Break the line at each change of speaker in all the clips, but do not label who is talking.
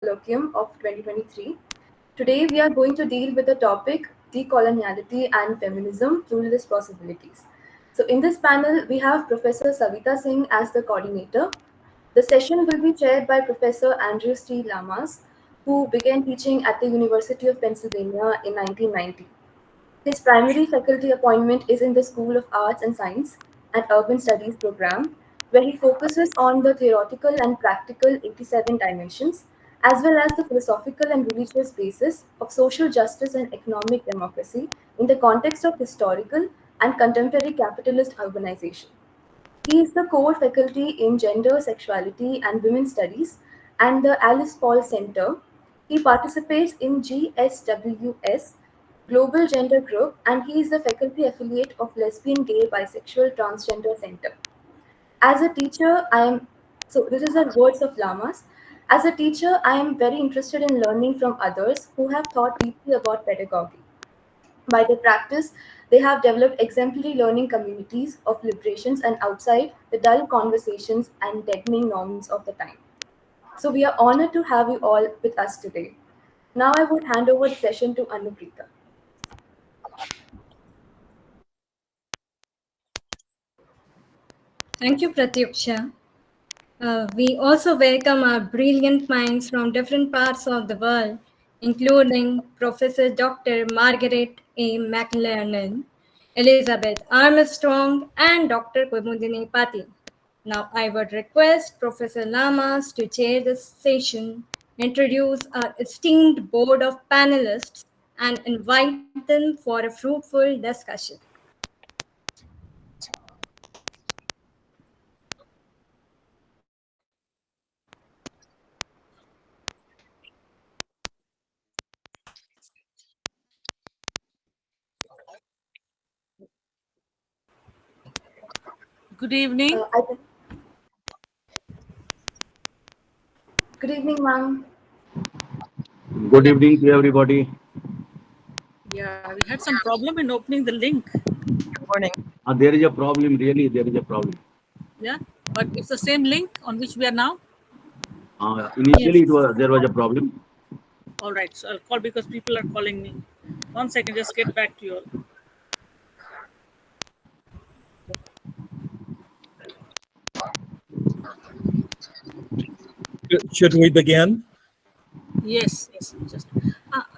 Colloquium of 2023. Today, we are going to deal with the topic Decoloniality and Feminism, Pluralist Possibilities. So, in this panel, we have Professor Savita Singh as the coordinator. The session will be chaired by Professor Andrew T. Lamas, who began teaching at the University of Pennsylvania in 1990. His primary faculty appointment is in the School of Arts and Science and Urban Studies program, where he focuses on the theoretical and practical 87 dimensions, as well as the philosophical and religious basis of social justice and economic democracy in the context of historical and contemporary capitalist urbanization. He is the core faculty in Gender, Sexuality, and Women's Studies and the Alice Paul Center. He participates in GSWS, Global Gender Group, and he is the faculty affiliate of Lesbian, Gay, Bisexual, Transgender Center. As a teacher, I am so this is the words of Lamas. As a teacher, I am very interested in learning from others who have thought deeply about pedagogy. By their practice, they have developed exemplary learning communities of liberations and outside the dull conversations and deadening norms of the time. So we are honored to have you all with us today. Now I would hand over the session to Anuprita.
Thank you, Pratyuksha. We also welcome our brilliant minds from different parts of the world, including Professor Dr. Margaret A. McLennan, Elizabeth Armstrong, and Dr. Kumudini Pati. Now, I would request Professor Lamas to chair this session, introduce our esteemed board of panelists, and invite them for a fruitful discussion.
Good evening.
Good evening, ma'am.
Good evening to everybody.
Yeah, we had some problem in opening the link.
Good morning.
There is a problem, really, there is a problem.
Yeah, but it's the same link on which we are now.
Initially, there was a problem.
All right, so I'll call because people are calling me. 1 second, just get back to you all.
Should we begin?
Yes, just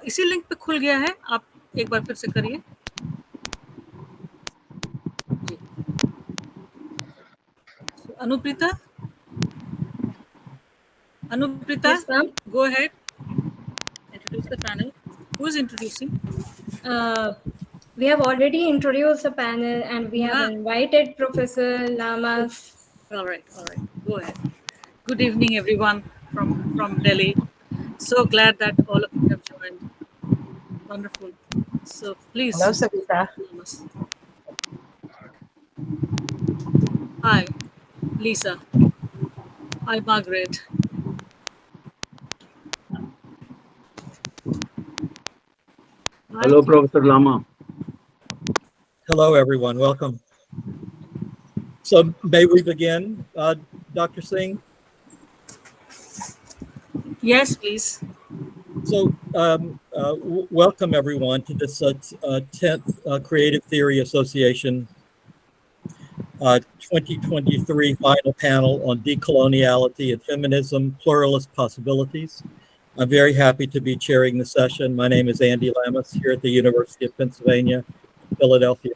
इसी link पे खुल गया है, आप एक बार फिर से करिए. जी. So, Anuprita,
Yes, ma'am.
go ahead. Introduce the panel. Who is introducing?
We have already introduced the panel and we have invited Professor Lamas.
All right. Go ahead. Good evening, everyone from Delhi. So glad that all of you have joined. Wonderful. So please.
Hello, Savita.
Hi, Lisa. Hi, Margaret.
Hello, Professor Lama.
Hello, everyone. Welcome. So may we begin, Dr. Singh?
Yes, please.
So welcome, everyone, to this 10th Creative Theory Association 2023 final panel on decoloniality and feminism, pluralist possibilities. I'm very happy to be chairing the session. My name is Andy Lamas here at the University of Pennsylvania, Philadelphia.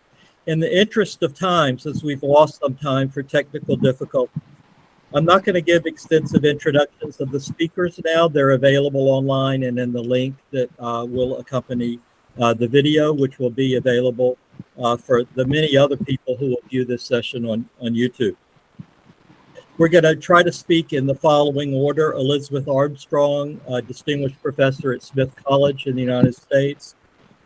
In the interest of time, since we've lost some time for technical difficulties, I'm not going to give extensive introductions of the speakers now. They're available online and in the link that will accompany the video, which will be available for the many other people who will view this session on YouTube. We're going to try to speak in the following order: Elizabeth Armstrong, distinguished professor at Smith College in the United States;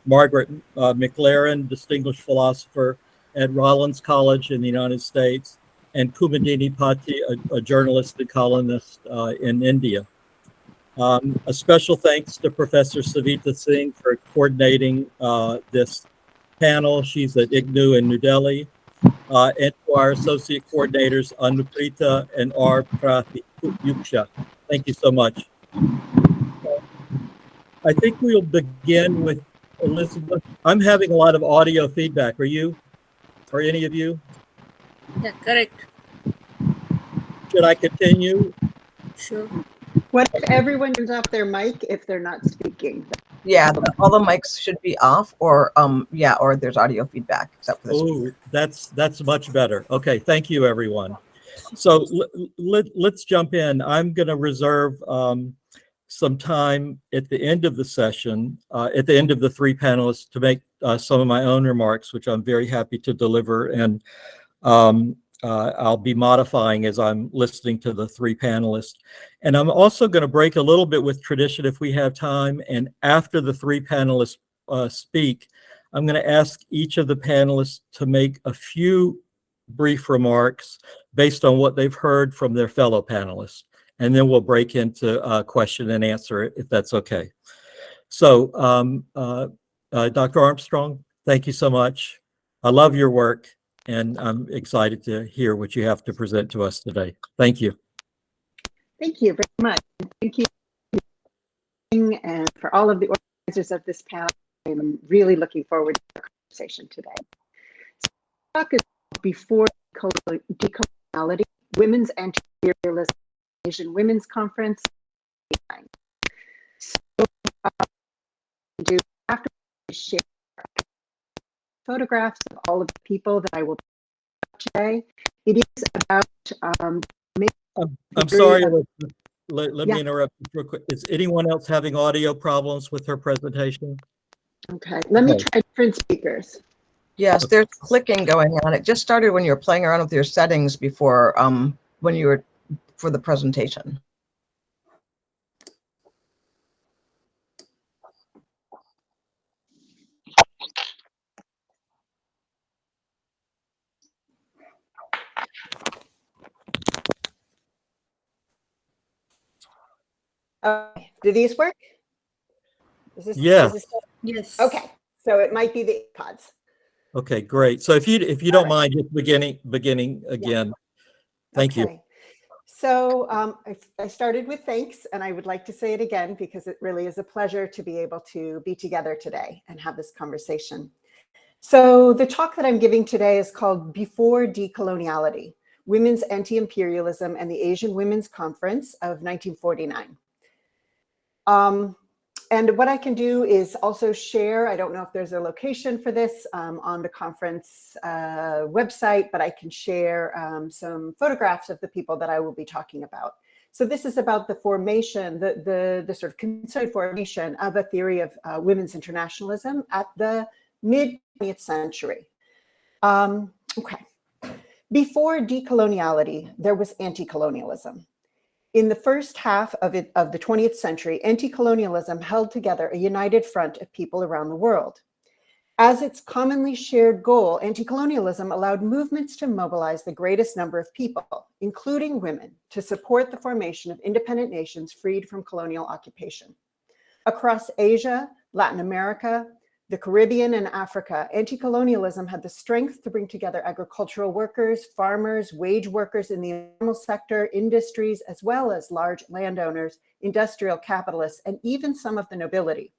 Margaret McLaren, distinguished philosopher at Rollins College in the United States; and Kumudini Pati, a journalist and columnist in India. A special thanks to Professor Savita Singh for coordinating this panel. She's at IGNU in New Delhi. And to our associate coordinators, Anuprita and R. Pratyuksha. Thank you so much. I think we'll begin with Elizabeth. I'm having a lot of audio feedback. Are you? Are any of you?
Yeah, correct.
Should I continue?
Sure.
What if everyone turns off their mic if they're not speaking?
Yeah, all the mics should be off, or yeah, or there's audio feedback except for this.
Oh, that's much better. Okay, thank you, everyone. So let's jump in. I'm going to reserve some time at the end of the session, at the end of the three panelists, to make some of my own remarks, which I'm very happy to deliver. And I'll be modifying as I'm listening to the three panelists. And I'm also going to break a little bit with tradition if we have time. And after the three panelists speak, I'm going to ask each of the panelists to make a few brief remarks based on what they've heard from their fellow panelists. And then we'll break into question and answer if that's okay. So Dr. Armstrong, thank you so much. I love your work, and I'm excited to hear what you have to present to us today. Thank you.
Thank you very much. Thank you, and for all of the organizers of this panel. I'm really looking forward to our conversation today. So the talk is before decoloniality, women's anti-imperialism, Asian Women's Conference. So do after share photographs of all of the people that I will today. It is about
I'm sorry, let me interrupt you real quick. Is anyone else having audio problems with her presentation?
Okay, let me try different speakers.
Yes, there's clicking going on. It just started when you were playing around with your settings before, when you were for the presentation.
Okay. Do these work? Is this,
Yeah.
Yes.
Okay, so it might be the AirPods.
Okay, great. So if you don't mind just beginning again. Thank you.
So I started with thanks, and I would like to say it again because it really is a pleasure to be able to be together today and have this conversation. So the talk that I'm giving today is called Before Decoloniality, Women's Anti-Imperialism and the Asian Women's Conference of 1949. And what I can do is also share, I don't know if there's a location for this on the conference website, but I can share some photographs of the people that I will be talking about. So this is about the formation, the sort of concerted formation of a theory of women's internationalism at the mid-20th century. Okay. Before decoloniality, there was anti-colonialism. In the first half of the 20th century, anti-colonialism held together a united front of people around the world. As its commonly shared goal, anti-colonialism allowed movements to mobilize the greatest number of people, including women, to support the formation of independent nations freed from colonial occupation. Across Asia, Latin America, the Caribbean, and Africa, anti-colonialism had the strength to bring together agricultural workers, farmers, wage workers in the informal sector, industries, as well as large landowners, industrial capitalists, and even some of the nobility.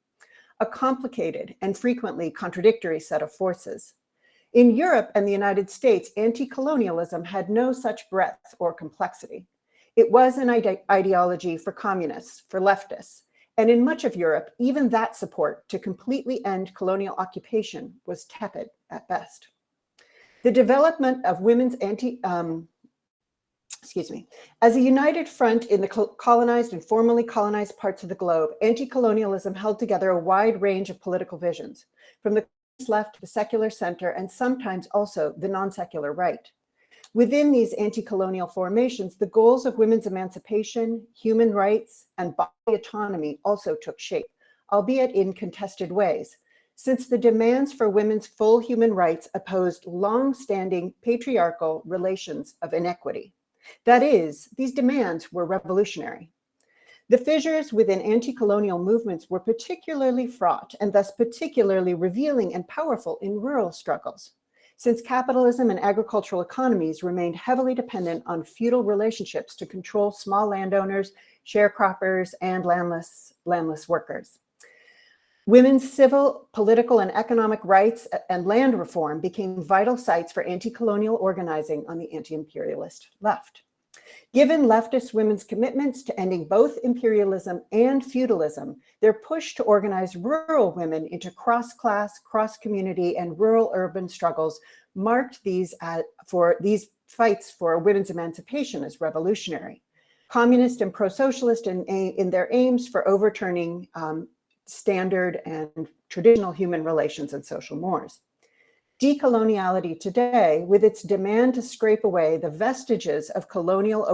A complicated and frequently contradictory set of forces. In Europe and the United States, anti-colonialism had no such breadth or complexity. It was an ideology for communists, for leftists, and in much of Europe, even that support to completely end colonial occupation was tepid at best. The development of women's as a united front in the colonized and formerly colonized parts of the globe, anti-colonialism held together a wide range of political visions, from the left to the secular center, and sometimes also the non-secular right. Within these anti-colonial formations, the goals of women's emancipation, human rights, and body autonomy also took shape, albeit in contested ways, since the demands for women's full human rights opposed long-standing patriarchal relations of inequity. That is, these demands were revolutionary. The fissures within anti-colonial movements were particularly fraught and thus particularly revealing and powerful in rural struggles, since capitalism and agricultural economies remained heavily dependent on feudal relationships to control small landowners, sharecroppers, and landless workers. Women's civil, political, and economic rights and land reform became vital sites for anti-colonial organizing on the anti-imperialist left. Given leftist women's commitments to ending both imperialism and feudalism, their push to organize rural women into cross-class, cross-community, and rural-urban struggles marked these fights for women's emancipation as revolutionary. Communist and pro-socialist in their aims for overturning standard and traditional human relations and social mores. Decoloniality today, with its demand to scrape away the vestiges of colonial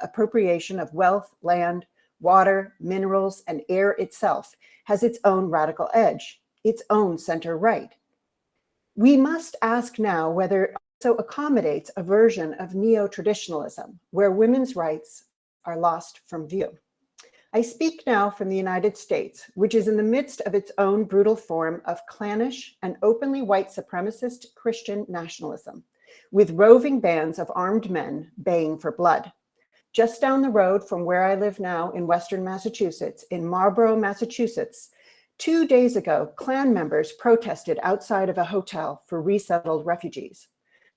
appropriation of wealth, land, water, minerals, and air itself, has its own radical edge, its own center right. We must ask now whether it also accommodates a version of neo-traditionalism, where women's rights are lost from view. I speak now from the United States, which is in the midst of its own brutal form of clannish and openly white supremacist Christian nationalism, with roving bands of armed men baying for blood. Just down the road from where I live now in Western Massachusetts, in Marlborough, Massachusetts, 2 days ago, Klan members protested outside of a hotel for resettled refugees.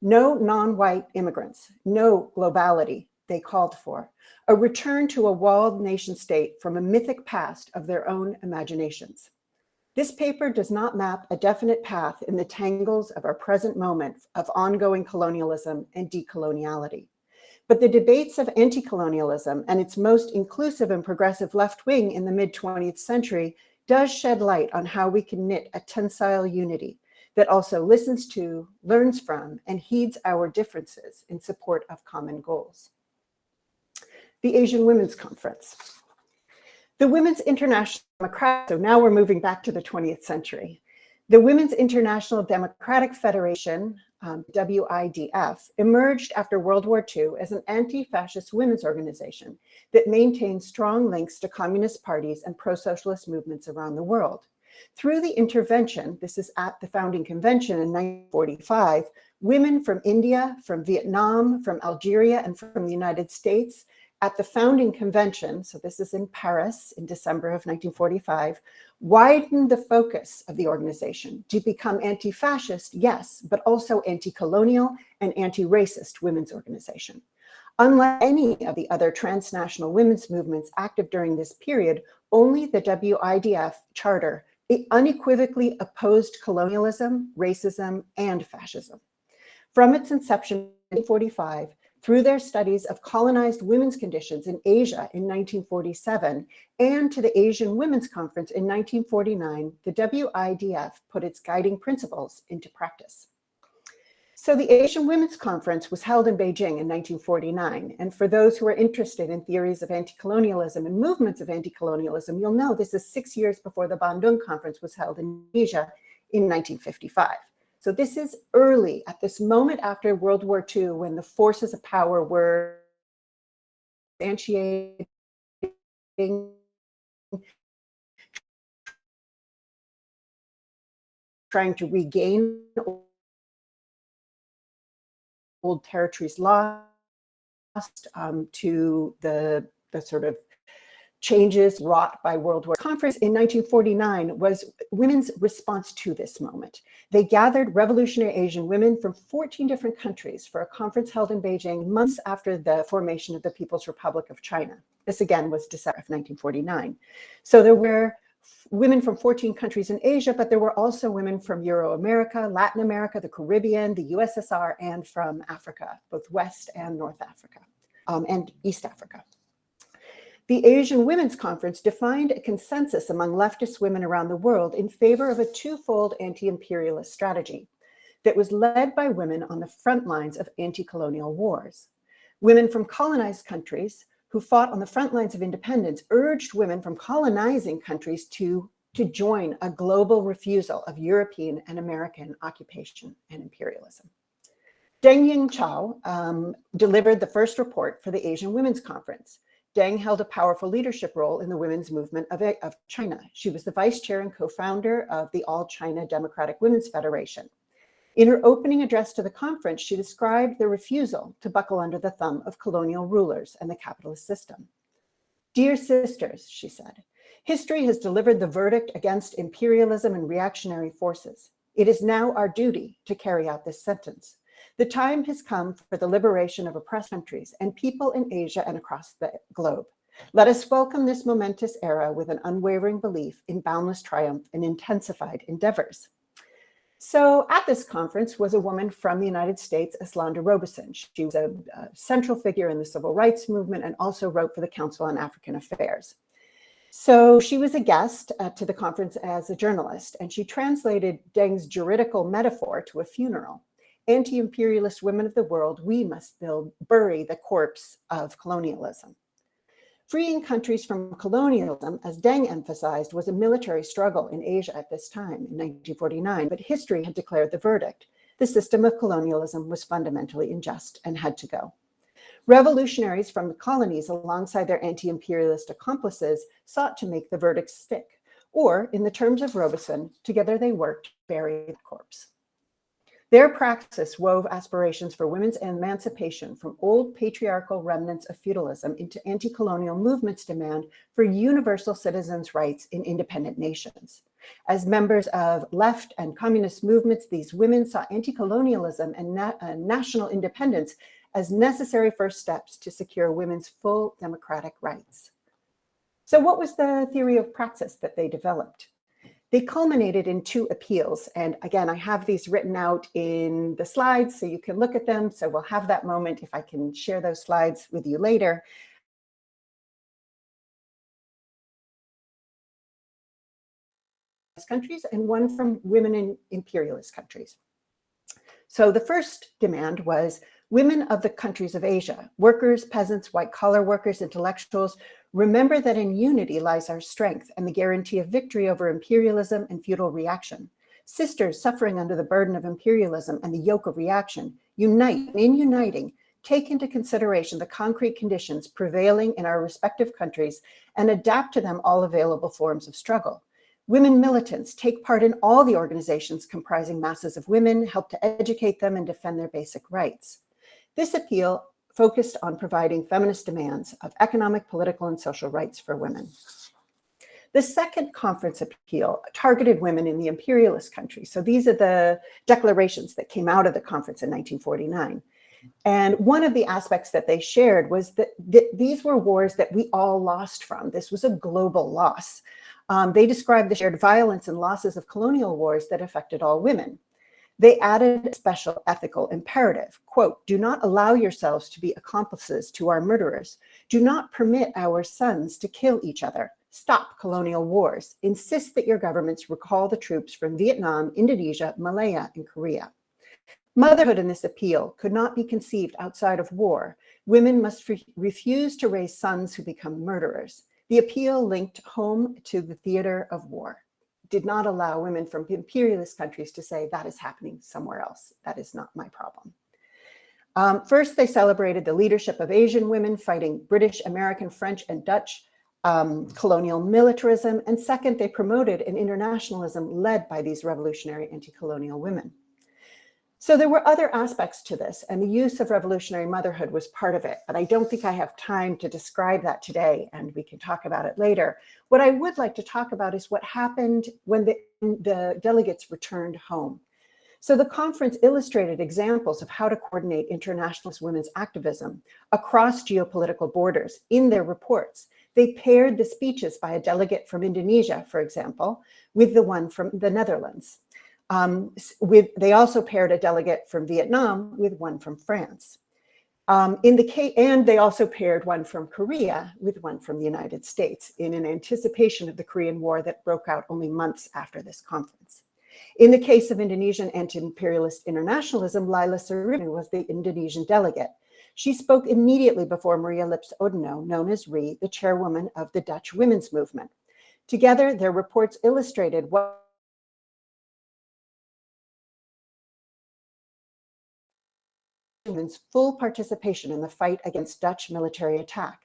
No non-white immigrants, no globality, they called for. A return to a walled nation state from a mythic past of their own imaginations. This paper does not map a definite path in the tangles of our present moment of ongoing colonialism and decoloniality. But the debates of anti-colonialism and its most inclusive and progressive left wing in the mid-20th century does shed light on how we can knit a tensile unity that also listens to, learns from, and heeds our differences in support of common goals. The Asian Women's Conference. The Women's International Democratic, so now we're moving back to the 20th century. The Women's International Democratic Federation, WIDF, emerged after World War II as an anti-fascist women's organization that maintained strong links to communist parties and pro-socialist movements around the world. Through the intervention, this is at the founding convention in 1945, women from India, from Vietnam, from Algeria, and from the United States at the founding convention, so this is in Paris in December of 1945, widened the focus of the organization to become anti-fascist, yes, but also anti-colonial and anti-racist women's organization. Unlike any of the other transnational women's movements active during this period, only the WIDF charter unequivocally opposed colonialism, racism, and fascism. From its inception in 1945, through their studies of colonized women's conditions in Asia in 1947, and to the Asian Women's Conference in 1949, the WIDF put its guiding principles into practice. So the Asian Women's Conference was held in Beijing in 1949. And for those who are interested in theories of anti-colonialism and movements of anti-colonialism, you'll know this is 6 years before the Bandung Conference was held in Asia in 1955. So this is early, at this moment after World War II, when the forces of power were instantiating, trying to regain old territories lost, to the sort of changes wrought by World War. Conference in 1949 was women's response to this moment. They gathered revolutionary Asian women from 14 different countries for a conference held in Beijing months after the formation of the People's Republic of China. This again was December of 1949. So there were women from 14 countries in Asia, but there were also women from Euro-America, Latin America, the Caribbean, the USSR, and from Africa, both West and North Africa, and East Africa. The Asian Women's Conference defined a consensus among leftist women around the world in favor of a twofold anti-imperialist strategy that was led by women on the front lines of anti-colonial wars. Women from colonized countries who fought on the front lines of independence urged women from colonizing countries to join a global refusal of European and American occupation and imperialism. Deng Yingchao delivered the first report for the Asian Women's Conference. Deng held a powerful leadership role in the women's movement of China. She was the vice chair and co-founder of the All China Democratic Women's Federation. In her opening address to the conference, she described the refusal to buckle under the thumb of colonial rulers and the capitalist system. "Dear sisters," she said, History has delivered the verdict against imperialism and reactionary forces. It is now our duty to carry out this sentence. The time has come for the liberation of oppressed countries and people in Asia and across the globe. Let us welcome this momentous era with an unwavering belief in boundless triumph and intensified endeavors. So at this conference was a woman from the United States, Eslanda Robeson. She was a central figure in the civil rights movement and also wrote for the Council on African Affairs. So she was a guest to the conference as a journalist, and she translated Deng's juridical metaphor to a funeral. Anti-imperialist women of the world, we must bury the corpse of colonialism. Freeing countries from colonialism, as Deng emphasized, was a military struggle in Asia at this time in 1949, but history had declared the verdict. The system of colonialism was fundamentally unjust and had to go. Revolutionaries from the colonies, alongside their anti-imperialist accomplices, sought to make the verdict stick, or, in the terms of Robeson, together they worked to bury the corpse. Their praxis wove aspirations for women's emancipation from old patriarchal remnants of feudalism into anti-colonial movements' demand for universal citizens' rights in independent nations. As members of left and communist movements, these women saw anti-colonialism and national independence as necessary first steps to secure women's full democratic rights. So what was the theory of praxis that they developed? They culminated in two appeals. And again, I have these written out in the slides so you can look at them. So we'll have that moment if I can share those slides with you later. Countries and one from women in imperialist countries. So the first demand was women of the countries of Asia, workers, peasants, white-collar workers, intellectuals, remember that in unity lies our strength and the guarantee of victory over imperialism and feudal reaction. Sisters suffering under the burden of imperialism and the yoke of reaction, unite. In uniting, take into consideration the concrete conditions prevailing in our respective countries and adapt to them all available forms of struggle. Women militants take part in all the organizations comprising masses of women, help to educate them and defend their basic rights. This appeal focused on providing feminist demands of economic, political, and social rights for women. The second conference appeal targeted women in the imperialist countries. So these are the declarations that came out of the conference in 1949. And one of the aspects that they shared was that these were wars that we all lost from. This was a global loss. They described the shared violence and losses of colonial wars that affected all women. They added a special ethical imperative, quote, do not allow yourselves to be accomplices to our murderers. Do not permit our sons to kill each other. Stop colonial wars. Insist that your governments recall the troops from Vietnam, Indonesia, Malaya, and Korea. Motherhood in this appeal could not be conceived outside of war. Women must refuse to raise sons who become murderers. The appeal linked home to the theater of war. Did not allow women from imperialist countries to say that is happening somewhere else. That is not my problem. First, they celebrated the leadership of Asian women fighting British, American, French, and Dutch colonial militarism. And second, they promoted an internationalism led by these revolutionary anti-colonial women. So there were other aspects to this, and the use of revolutionary motherhood was part of it, but I don't think I have time to describe that today, and we can talk about it later. What I would like to talk about is what happened when the delegates returned home. So the conference illustrated examples of how to coordinate internationalist women's activism across geopolitical borders in their reports. They paired the speeches by a delegate from Indonesia, for example, with the one from the Netherlands. They also paired a delegate from Vietnam with one from France. And they also paired one from Korea with one from the United States in an anticipation of the Korean War that broke out only months after this conference. In the case of Indonesian anti-imperialist internationalism, Laila Saruni was the Indonesian delegate. She spoke immediately before Maria Lips Oudenow, known as Ree, the chairwoman of the Dutch women's movement. Together, their reports illustrated what women's full participation in the fight against Dutch military attack.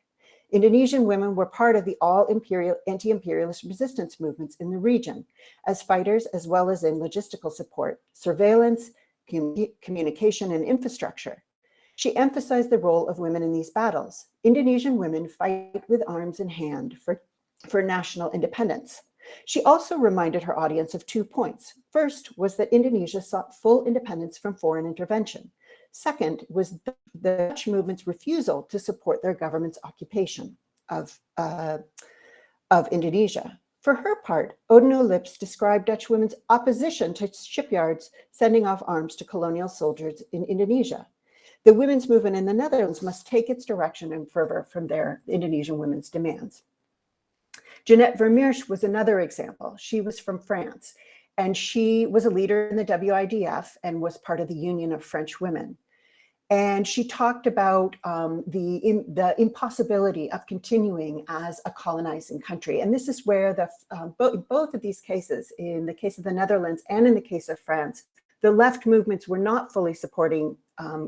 Indonesian women were part of the anti-imperialist resistance movements in the region as fighters, as well as in logistical support, surveillance, communication, and infrastructure. She emphasized the role of women in these battles. Indonesian women fight with arms in hand for for national independence. She also reminded her audience of 2 points. First was that Indonesia sought full independence from foreign intervention. Second was the Dutch movement's refusal to support their government's occupation of Indonesia. For her part, Odino Lips described Dutch women's opposition to shipyards sending off arms to colonial soldiers in Indonesia. The women's movement in the Netherlands must take its direction and fervor from their Indonesian women's demands. Jeanette Vermeersch was another example. She was from France, and she was a leader in the WIDF and was part of the Union of French Women. And she talked about the impossibility of continuing as a colonizing country. And this is where both of these cases, in the case of the Netherlands and in the case of France, the left movements were not fully supporting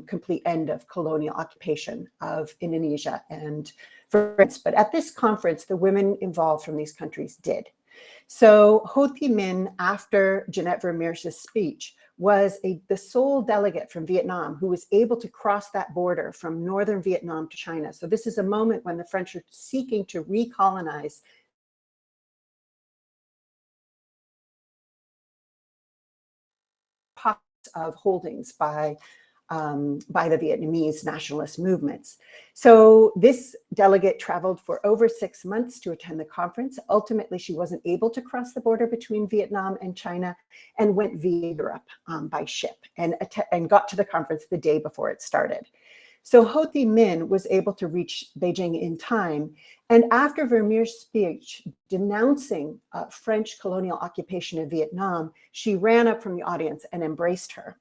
complete end of colonial occupation of Indonesia and France. But at this conference, the women involved from these countries did. So Ho Thi Minh, after Jeanette Vermeersch's speech, was the sole delegate from Vietnam who was able to cross that border from northern Vietnam to China. So this is a moment when the French are seeking to recolonize pockets of holdings by the Vietnamese nationalist movements. So this delegate traveled for over 6 months to attend the conference. Ultimately, she wasn't able to cross the border between Vietnam and China and went via Europe by ship and got to the conference the day before it started. So Ho Thi Minh was able to reach Beijing in time. And after Vermeer's speech denouncing French colonial occupation of Vietnam, she ran up from the audience and embraced her.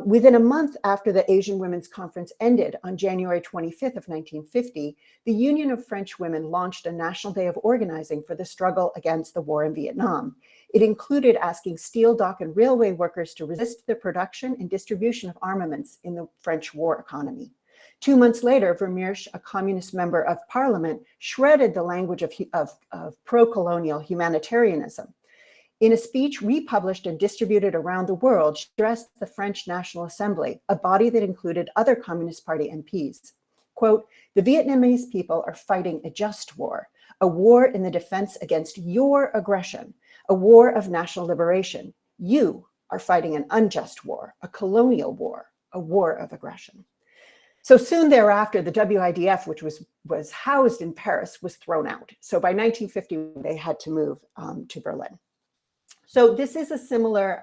Within a month after the Asian Women's Conference ended on January 25th of 1950, the Union of French Women launched a national day of organizing for the struggle against the war in Vietnam. It included asking steel, dock, and railway workers to resist the production and distribution of armaments in the French war economy. 2 months later, Vermeersch, a communist member of parliament, shredded the language of pro-colonial humanitarianism. In a speech republished and distributed around the world, she addressed the French National Assembly, a body that included other Communist Party MPs. Quote, "The Vietnamese people are fighting a just war, a war in the defense against your aggression, a war of national liberation. You are fighting an unjust war, a colonial war, a war of aggression." So soon thereafter, the WIDF, which was housed in Paris, was thrown out. So by 1950, they had to move to Berlin. So this is a similar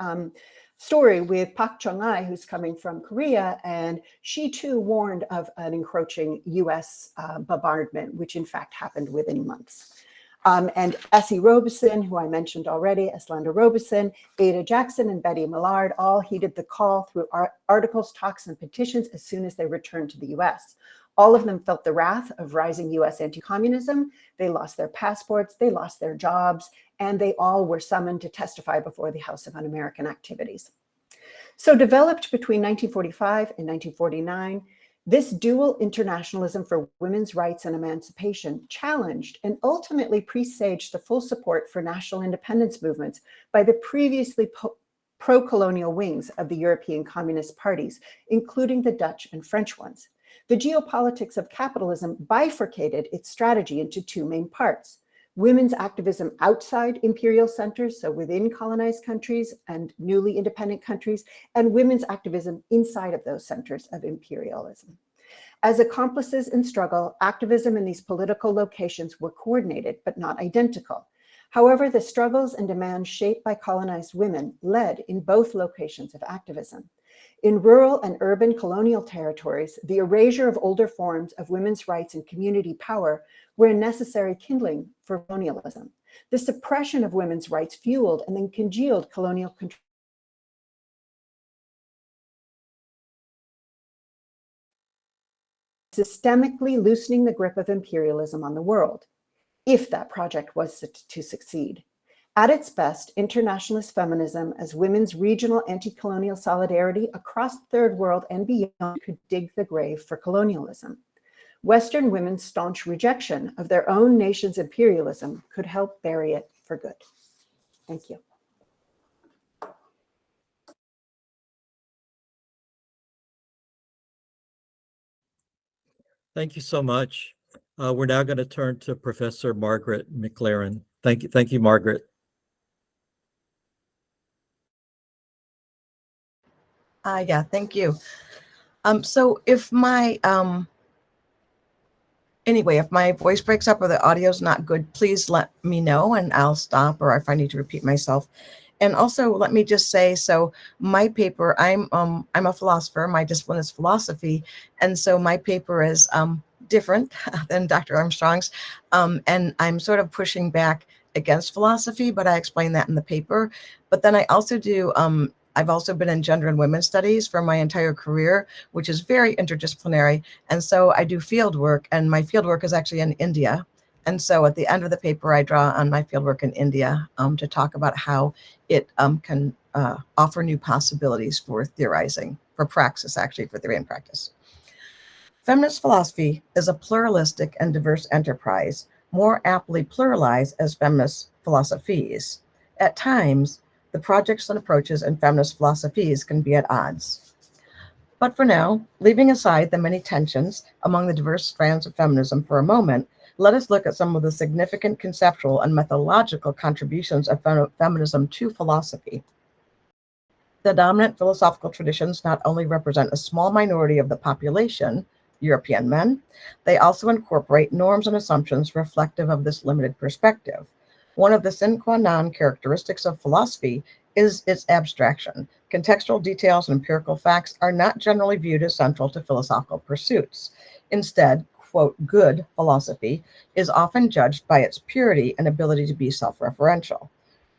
story with Pak Chung-ai, who's coming from Korea, and she too warned of an encroaching US bombardment, which in fact happened within months. And Essie Robeson, who I mentioned already, Eslanda Robeson, Ada Jackson, and Betty Millard all heeded the call through articles, talks, and petitions as soon as they returned to the US. All of them felt the wrath of rising US anti-communism. They lost their passports, they lost their jobs, and they all were summoned to testify before the House of Un-American Activities. So developed between 1945 and 1949, this dual internationalism for women's rights and emancipation challenged and ultimately presaged the full support for national independence movements by the previously pro-colonial wings of the European communist parties, including the Dutch and French ones. The geopolitics of capitalism bifurcated its strategy into 2 main parts: women's activism outside imperial centers, so within colonized countries and newly independent countries, and women's activism inside of those centers of imperialism. As accomplices in struggle, activism in these political locations were coordinated but not identical. However, the struggles and demands shaped by colonized women led in both locations of activism. In rural and urban colonial territories, the erasure of older forms of women's rights and community power were a necessary kindling for colonialism. The suppression of women's rights fueled and then congealed colonial control, systemically loosening the grip of imperialism on the world, if that project was to succeed. At its best, internationalist feminism as women's regional anti-colonial solidarity across the Third World and beyond could dig the grave for colonialism. Western women's staunch rejection of their own nation's imperialism could help bury it for good. Thank you.
Thank you so much. We're now going to turn to Professor Margaret McLaren. Thank you, Margaret.
Yeah, thank you. So if my anyway, if my voice breaks up or the audio's not good, please let me know and I'll stop, or if I need to repeat myself. And also, let me just say, so my paper, I'm a philosopher. My discipline is philosophy, and so my paper is different than Dr. Armstrong's, and I'm sort of pushing back against philosophy, but I explain that in the paper. But then I also do. I've also been in gender and women's studies for my entire career, which is very interdisciplinary, and so I do field work, and my field work is actually in India. And so at the end of the paper, I draw on my fieldwork in India to talk about how it can offer new possibilities for theorizing, for praxis, actually, for theory and practice. Feminist philosophy is a pluralistic and diverse enterprise, more aptly pluralized as feminist philosophies. At times, the projects and approaches in feminist philosophies can be at odds. But for now, leaving aside the many tensions among the diverse strands of feminism for a moment, let us look at some of the significant conceptual and methodological contributions of feminism to philosophy. The dominant philosophical traditions not only represent a small minority of the population, European men, they also incorporate norms and assumptions reflective of this limited perspective. One of the sine qua non characteristics of philosophy is its abstraction. Contextual details and empirical facts are not generally viewed as central to philosophical pursuits. Instead, quote, good philosophy is often judged by its purity and ability to be self-referential.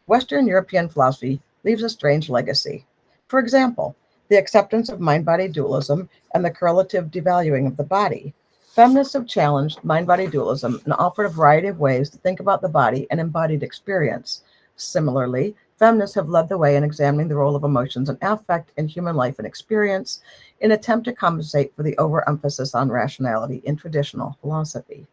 Western European philosophy leaves a strange legacy. For example, the acceptance of mind-body dualism and the correlative devaluing of the body. Feminists have challenged mind-body dualism and offered a variety of ways to think about the body and embodied experience. Similarly, feminists have led the way in examining the role of emotions and affect in human life and experience in an attempt to compensate for the overemphasis on rationality in traditional philosophy.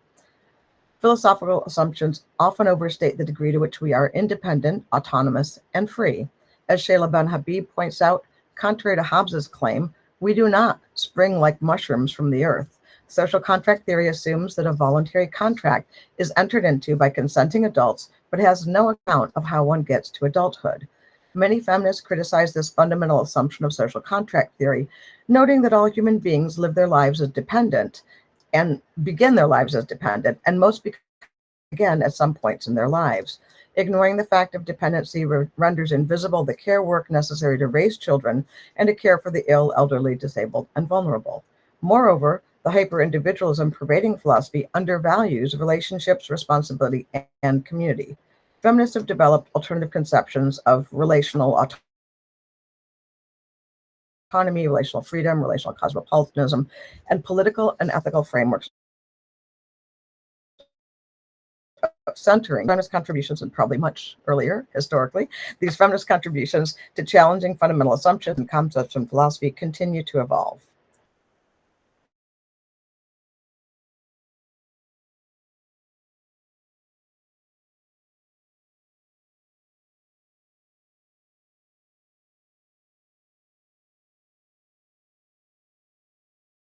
Philosophical assumptions often overstate the degree to which we are independent, autonomous, and free. As Shayla Ben Habib points out, contrary to Hobbes's claim, we do not spring like mushrooms from the earth. Social contract theory assumes that a voluntary contract is entered into by consenting adults, but has no account of how one gets to adulthood. Many feminists criticize this fundamental assumption of social contract theory, noting that all human beings live their lives as dependent and begin their lives as dependent, and most begin at some points in their lives. Ignoring the fact of dependency renders invisible the care work necessary to raise children and to care for the ill, elderly, disabled, and vulnerable. Moreover, the hyper-individualism pervading philosophy undervalues relationships, responsibility, and community. Feminists have developed alternative conceptions of relational autonomy, relational freedom, relational cosmopolitanism, and political and ethical frameworks centering feminist contributions, and probably much earlier historically, these feminist contributions to challenging fundamental assumptions and concepts in philosophy continue to evolve.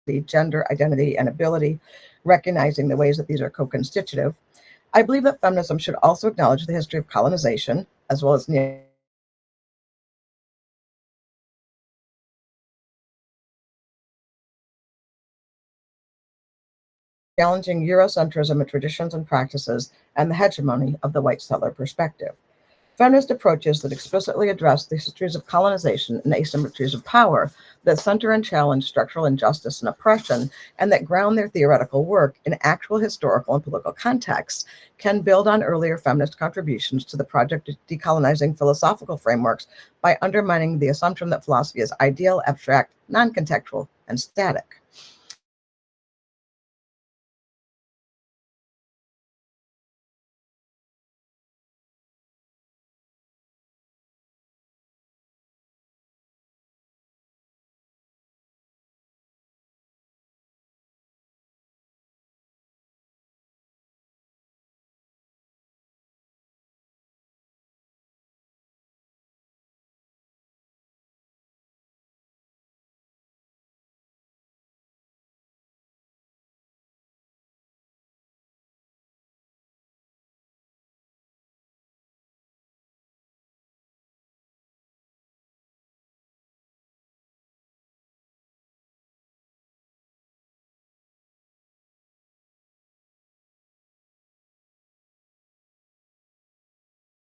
The gender, identity, and ability, recognizing the ways that these are co-constitutive. I believe that feminism should also acknowledge the history of colonization, as well as challenging Eurocentrism in traditions and practices and the hegemony of the white settler perspective. Feminist approaches that explicitly address the histories of colonization and asymmetries of power that center and challenge structural injustice and oppression, and that ground their theoretical work in actual historical and political contexts, can build on earlier feminist contributions to the project of decolonizing philosophical frameworks by undermining the assumption that philosophy is ideal, abstract, non-contextual, and static.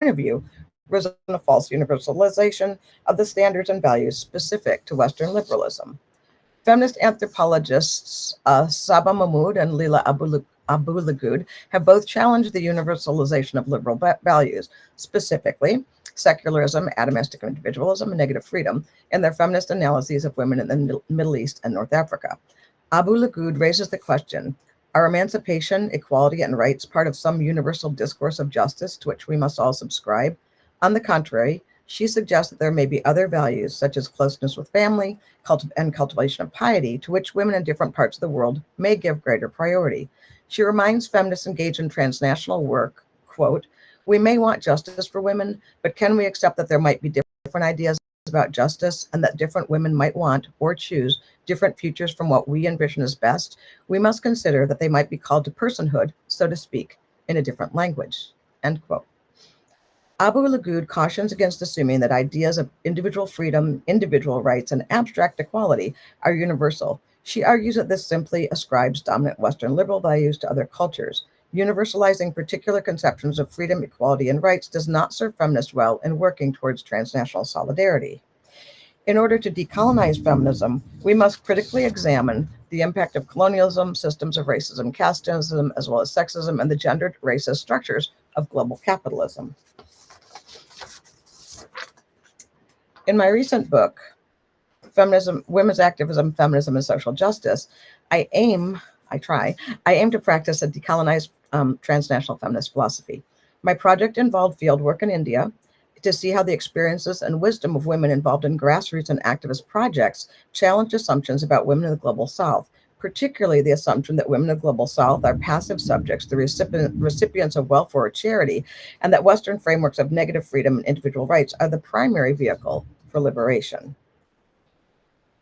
of view results in a false universalization of the standards and values specific to Western liberalism. Feminist anthropologists Saba Mahmood and Leila Abu-Lughod have both challenged the universalization of liberal values, specifically secularism, atomistic individualism, and negative freedom, in their feminist analyses of women in the Middle East and North Africa. Abu-Lughod raises the question, are emancipation, equality, and rights part of some universal discourse of justice to which we must all subscribe? On the contrary, she suggests that there may be other values, such as closeness with family and cultivation of piety, to which women in different parts of the world may give greater priority. She reminds feminists engaged in transnational work, quote, we may want justice for women, but can we accept that there might be different ideas about justice and that different women might want or choose different futures from what we envision as best? We must consider that they might be called to personhood, so to speak, in a different language, end quote. Abu-Lughod cautions against assuming that ideas of individual freedom, individual rights, and abstract equality are universal. She argues that this simply ascribes dominant Western liberal values to other cultures. Universalizing particular conceptions of freedom, equality, and rights does not serve feminists well in working towards transnational solidarity. In order to decolonize feminism, we must critically examine the impact of colonialism, systems of racism, casteism, as well as sexism, and the gendered racist structures of global capitalism. In my recent book, Feminism, Women's Activism, Feminism, and Social Justice, I aim to practice a decolonized transnational feminist philosophy. My project involved fieldwork in India to see how the experiences and wisdom of women involved in grassroots and activist projects challenge assumptions about women in the global South, particularly the assumption that women in the global South are passive subjects, the recipients of welfare or charity, and that Western frameworks of negative freedom and individual rights are the primary vehicle for liberation.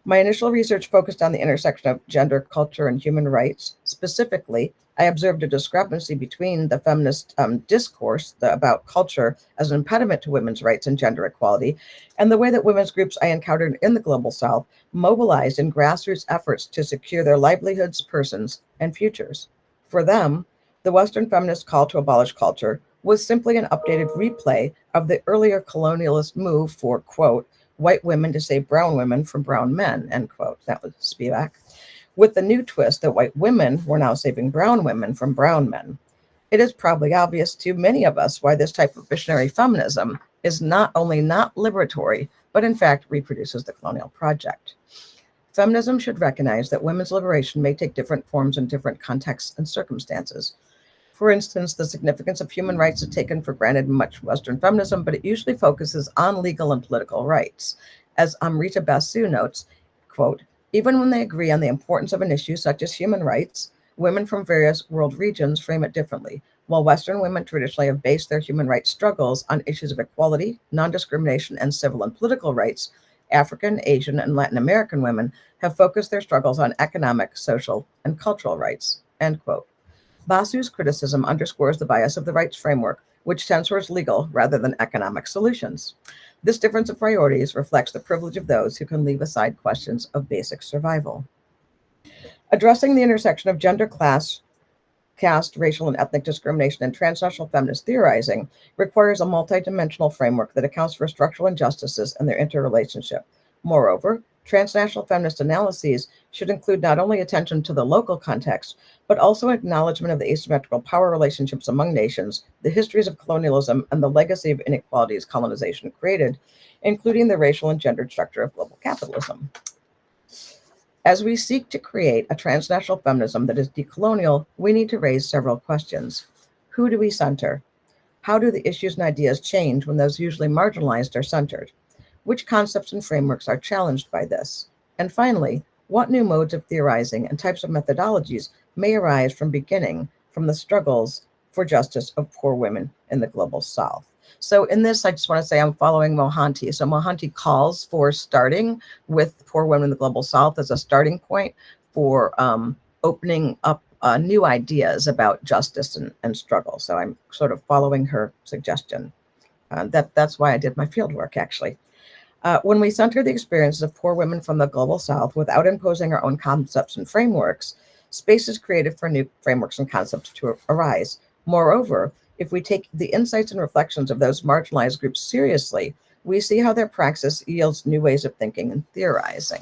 My initial research focused on the intersection of gender, culture, and human rights. Specifically, I observed a discrepancy between the feminist discourse about culture as an impediment to women's rights and gender equality, and the way that women's groups I encountered in the global South mobilized in grassroots efforts to secure their livelihoods, persons, and futures. For them, the Western feminist call to abolish culture was simply an updated replay of the earlier colonialist move for, quote, white women to save brown women from brown men, end quote. That was Spivak. With the new twist that white women were now saving brown women from brown men. It is probably obvious to many of us why this type of missionary feminism is not only not liberatory, but in fact reproduces the colonial project. Feminism should recognize that women's liberation may take different forms in different contexts and circumstances. For instance, the significance of human rights is taken for granted in much Western feminism, but it usually focuses on legal and political rights. As Amrita Basu notes, quote, even when they agree on the importance of an issue such as human rights, women from various world regions frame it differently. While Western women traditionally have based their human rights struggles on issues of equality, non-discrimination, and civil and political rights, African, Asian, and Latin American women have focused their struggles on economic, social, and cultural rights, end quote. Basu's criticism underscores the bias of the rights framework, which tends towards legal rather than economic solutions. This difference of priorities reflects the privilege of those who can leave aside questions of basic survival. Addressing the intersection of gender, class, caste, racial, and ethnic discrimination in transnational feminist theorizing requires a multidimensional framework that accounts for structural injustices and their interrelationship. Moreover, transnational feminist analyses should include not only attention to the local context, but also acknowledgement of the asymmetrical power relationships among nations, the histories of colonialism, and the legacy of inequalities colonization created, including the racial and gendered structure of global capitalism. As we seek to create a transnational feminism that is decolonial, we need to raise several questions. Who do we center? How do the issues and ideas change when those usually marginalized are centered? Which concepts and frameworks are challenged by this? And finally, what new modes of theorizing and types of methodologies may arise from the struggles for justice of poor women in the global South? So in this, I just want to say I'm following Mohanty. So Mohanty calls for starting with poor women in the global South as a starting point for opening up new ideas about justice and struggle. So I'm sort of following her suggestion. That's why I did my field work, actually. When we center the experiences of poor women from the global South without imposing our own concepts and frameworks, space is created for new frameworks and concepts to arise. Moreover, If we take the insights and reflections of those marginalized groups seriously, we see how their praxis yields new ways of thinking and theorizing.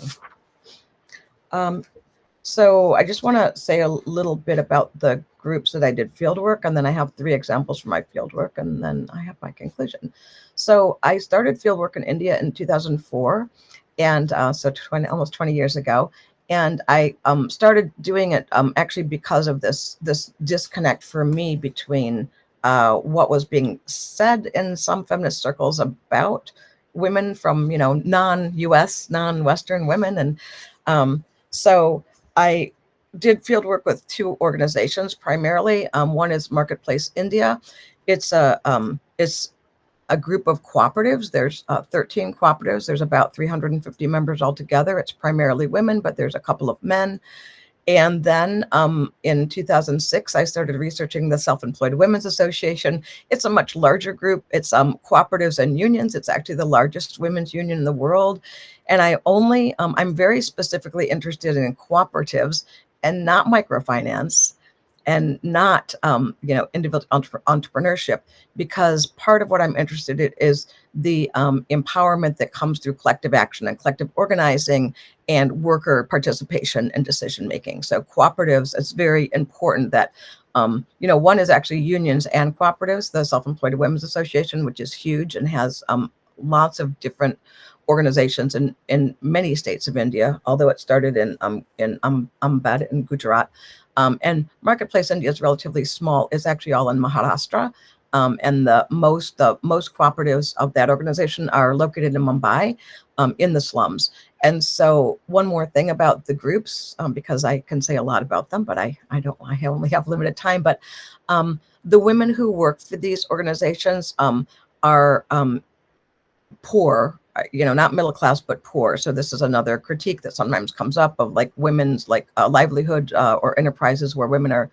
So I just want to say a little bit about the groups that I did fieldwork, and then I have 3 examples from my fieldwork, and then I have my conclusion. So I started fieldwork in India in 2004, and so almost 20 years ago. And I started doing it actually because of this disconnect for me between what was being said in some feminist circles about women from, non-US, non-Western women. And so I did fieldwork with 2 organizations primarily. One is Marketplace India. It's a group of cooperatives. There's 13 cooperatives. There's about 350 members altogether. It's primarily women, but there's a couple of men. And then in 2006, I started researching the Self-Employed Women's Association. It's a much larger group. It's cooperatives and unions. It's actually the largest women's union in the world. And I'm very specifically interested in cooperatives and not microfinance and not, individual entrepreneurship, because part of what I'm interested in is the empowerment that comes through collective action and collective organizing and worker participation and decision making. So cooperatives, it's very important that, one is actually unions and cooperatives, the Self-Employed Women's Association, which is huge and has lots of different organizations in many states of India, although it started in Ahmedabad in Gujarat. And Marketplace India is relatively small. It's actually all in Maharashtra. And the most cooperatives of that organization are located in Mumbai, in the slums. And so one more thing about the groups, because I can say a lot about them, but I only have limited time. But the women who work for these organizations are poor, not middle class, but poor. So this is another critique that sometimes comes up of like women's livelihood or enterprises where women are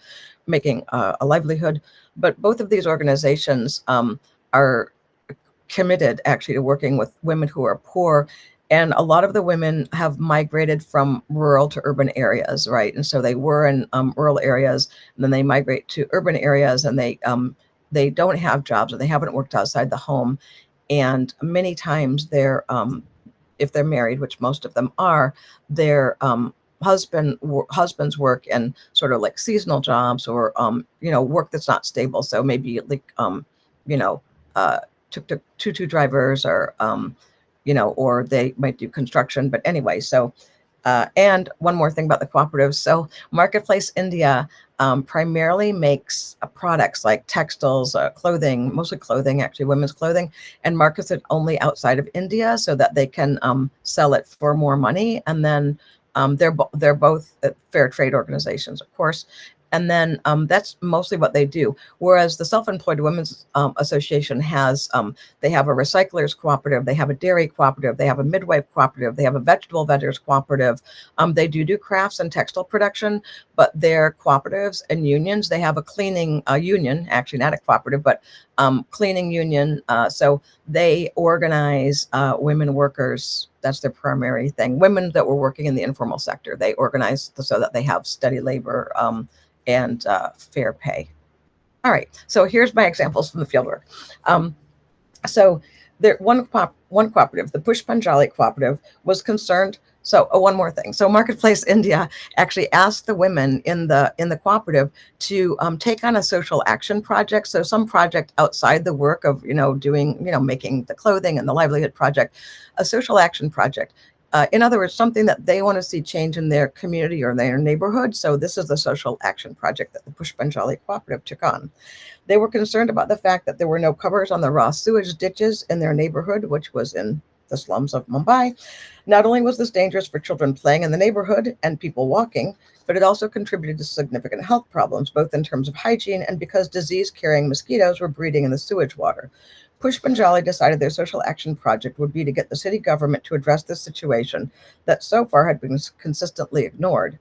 making a livelihood. But both of these organizations are committed actually to working with women who are poor. And a lot of the women have migrated from rural to urban areas, right? And so they were in rural areas, and then they migrate to urban areas, and they don't have jobs, or they haven't worked outside the home. And many times if they're married, which most of them are, their husbands work in sort of like seasonal jobs or work that's not stable. So maybe like tuk-tuk drivers or or they might do construction. But anyway, so and one more thing about the cooperatives. So Marketplace India primarily makes products like textiles, clothing, mostly clothing, actually women's clothing, and markets it only outside of India so that they can sell it for more money. And then they're both fair trade organizations, of course. And then that's mostly what they do. Whereas the Self-Employed Women's Association they have a recyclers cooperative, they have a dairy cooperative, they have a midwife cooperative, they have a vegetable vendors cooperative. They do crafts and textile production, but they're cooperatives and unions. They have a cleaning union, actually not a cooperative, but cleaning union. So they organize women workers. That's their primary thing. Women that were working in the informal sector, they organize so that they have steady labor and fair pay. All right, so here's my examples from the fieldwork. So there, one cooperative, the Pushpanjali cooperative, was concerned. So one more thing. So Marketplace India actually asked the women in the cooperative to take on a social action project. So some project outside the work of doing making the clothing and the livelihood project, a social action project. In other words, something that they want to see change in their community or their neighborhood. So this is the social action project that the Pushpanjali cooperative took on. They were concerned about the fact that there were no covers on the raw sewage ditches in their neighborhood, which was in the slums of Mumbai. Not only was this dangerous for children playing in the neighborhood and people walking, but it also contributed to significant health problems, both in terms of hygiene and because disease-carrying mosquitoes were breeding in the sewage water. Pushpanjali decided their social action project would be to get the city government to address this situation that so far had been consistently ignored.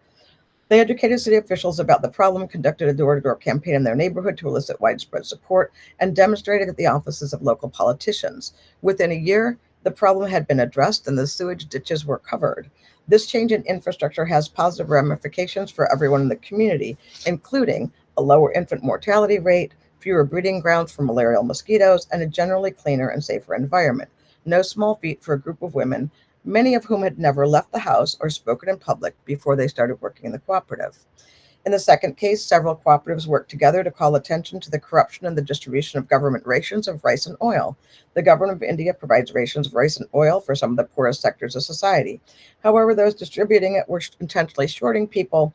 They educated city officials about the problem, conducted a door-to-door campaign in their neighborhood to elicit widespread support, and demonstrated at the offices of local politicians. Within a year, the problem had been addressed and the sewage ditches were covered. This change in infrastructure has positive ramifications for everyone in the community, including a lower infant mortality rate, fewer breeding grounds for malarial mosquitoes, and a generally cleaner and safer environment. No small feat for a group of women, many of whom had never left the house or spoken in public before they started working in the cooperative. In the second case, several cooperatives worked together to call attention to the corruption in the distribution of government rations of rice and oil. The government of India provides rations of rice and oil for some of the poorest sectors of society. However, those distributing it were intentionally shorting people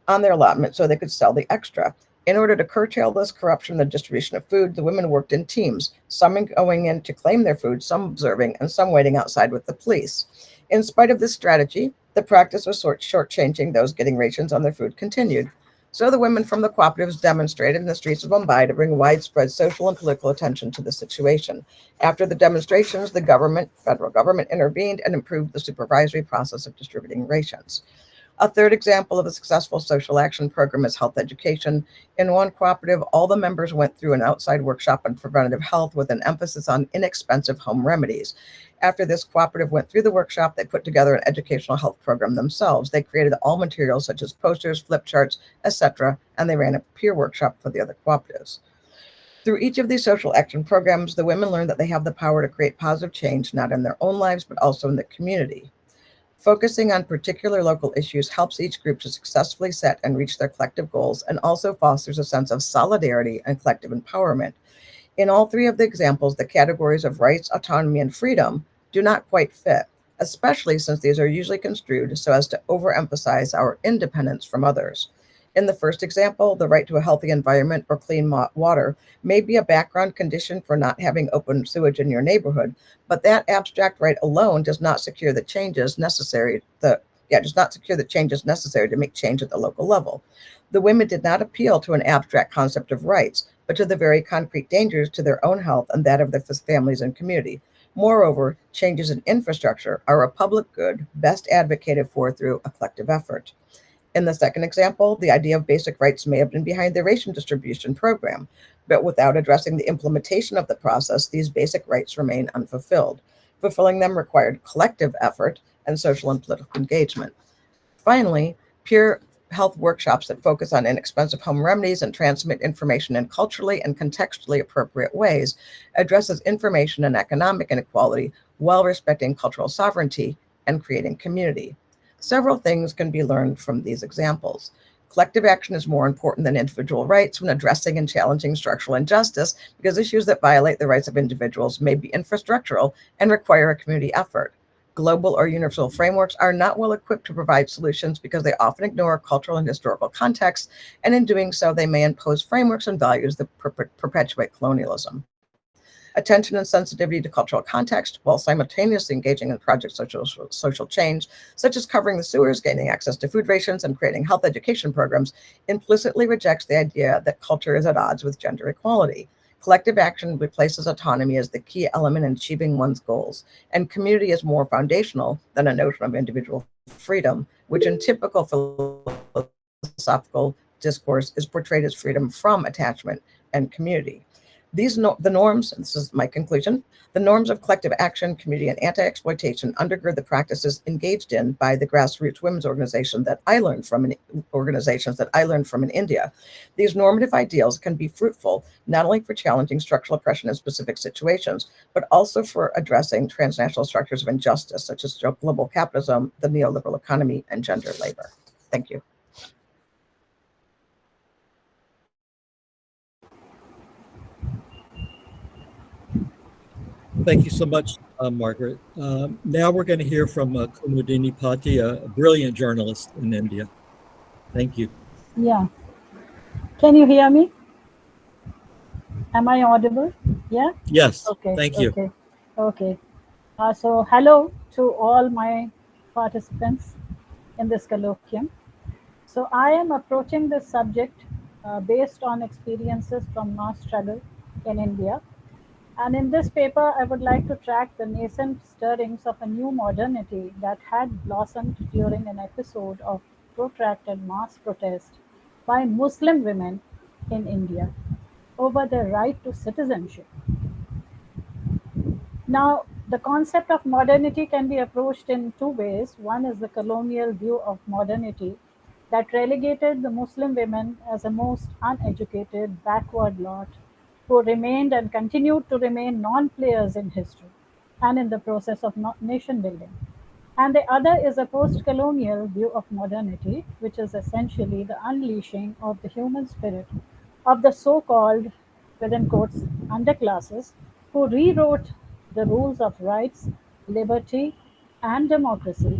on their allotment so they could sell the extra. In order to curtail this corruption in the distribution of food, the women worked in teams, some going in to claim their food, some observing, and some waiting outside with the police. In spite of this strategy, the practice of shortchanging those getting rations on their food continued. So the women from the cooperatives demonstrated in the streets of Mumbai to bring widespread social and political attention to the situation. After the demonstrations, the federal government intervened and improved the supervisory process of distributing rations. A third example of a successful social action program is health education. In one cooperative, all the members went through an outside workshop on preventative health with an emphasis on inexpensive home remedies. After this cooperative went through the workshop, they put together an educational health program themselves. They created all materials such as posters, flip charts, etc., and they ran a peer workshop for the other cooperatives. Through each of these social action programs, the women learned that they have the power to create positive change, not in their own lives, but also in the community. Focusing on particular local issues helps each group to successfully set and reach their collective goals and also fosters a sense of solidarity and collective empowerment. In all three of the examples, the categories of rights, autonomy, and freedom do not quite fit, especially since these are usually construed so as to overemphasize our independence from others. In the first example, the right to a healthy environment or clean water may be a background condition for not having open sewage in your neighborhood, but that abstract right alone does not secure the changes necessary. Does not secure the changes necessary to make change at the local level. The women did not appeal to an abstract concept of rights, but to the very concrete dangers to their own health and that of their families and community. Moreover, changes in infrastructure are a public good best advocated for through a collective effort. In the second example, the idea of basic rights may have been behind the ration distribution program, but without addressing the implementation of the process, these basic rights remain unfulfilled. Fulfilling them required collective effort and social and political engagement. Finally, peer health workshops that focus on inexpensive home remedies and transmit information in culturally and contextually appropriate ways addresses information and economic inequality while respecting cultural sovereignty and creating community. Several things can be learned from these examples. Collective action is more important than individual rights when addressing and challenging structural injustice because issues that violate the rights of individuals may be infrastructural and require a community effort. Global or universal frameworks are not well equipped to provide solutions because they often ignore cultural and historical context, and in doing so, they may impose frameworks and values that perpetuate colonialism. Attention and sensitivity to cultural context, while simultaneously engaging in projects such as social change, such as covering the sewers, gaining access to food rations, and creating health education programs, implicitly rejects the idea that culture is at odds with gender equality. Collective action replaces autonomy as the key element in achieving one's goals, and community is more foundational than a notion of individual freedom, which in typical philosophical discourse is portrayed as freedom from attachment and community. The norms, and this is my conclusion, the norms of collective action, community, and anti-exploitation undergird the practices engaged in by the grassroots women's organizations that I learned from in India. These normative ideals can be fruitful not only for challenging structural oppression in specific situations, but also for addressing transnational structures of injustice, such as global capitalism, the neoliberal economy, and gender labor. Thank you.
Thank you so much, Margaret. Now we're going to hear from Kumudini Bhatia, a brilliant journalist in India. Thank you.
Yeah. Can you hear me? Am I audible? Yeah?
Yes.
Okay.
Thank you.
Okay. So hello to all my participants in this colloquium. So I am approaching this subject based on experiences from mass struggle in India. And in this paper, I would like to track the nascent stirrings of a new modernity that had blossomed during an episode of protracted mass protest by Muslim women in India over their right to citizenship. Now, the concept of modernity can be approached in two ways. One is the colonial view of modernity that relegated the Muslim women as a most uneducated, backward lot who remained and continued to remain non players in history and in the process of nation building. And the other is a post colonial view of modernity, which is essentially the unleashing of the human spirit of the so called, within quotes, underclasses who rewrote the rules of rights, liberty, and democracy.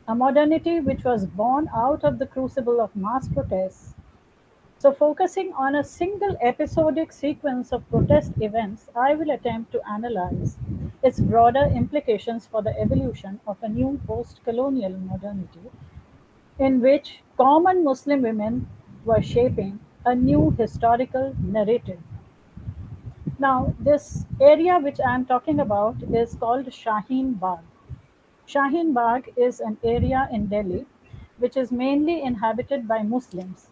A modernity which was born out of the crucible of mass protests. So, focusing on a single episodic sequence of protest events, I will attempt to analyze its broader implications for the evolution of a new post colonial modernity in which common Muslim women were shaping a new historical narrative. Now, this area which I am talking about is called Shaheen Bagh. Shaheen Bagh is an area in Delhi which is mainly inhabited by Muslims.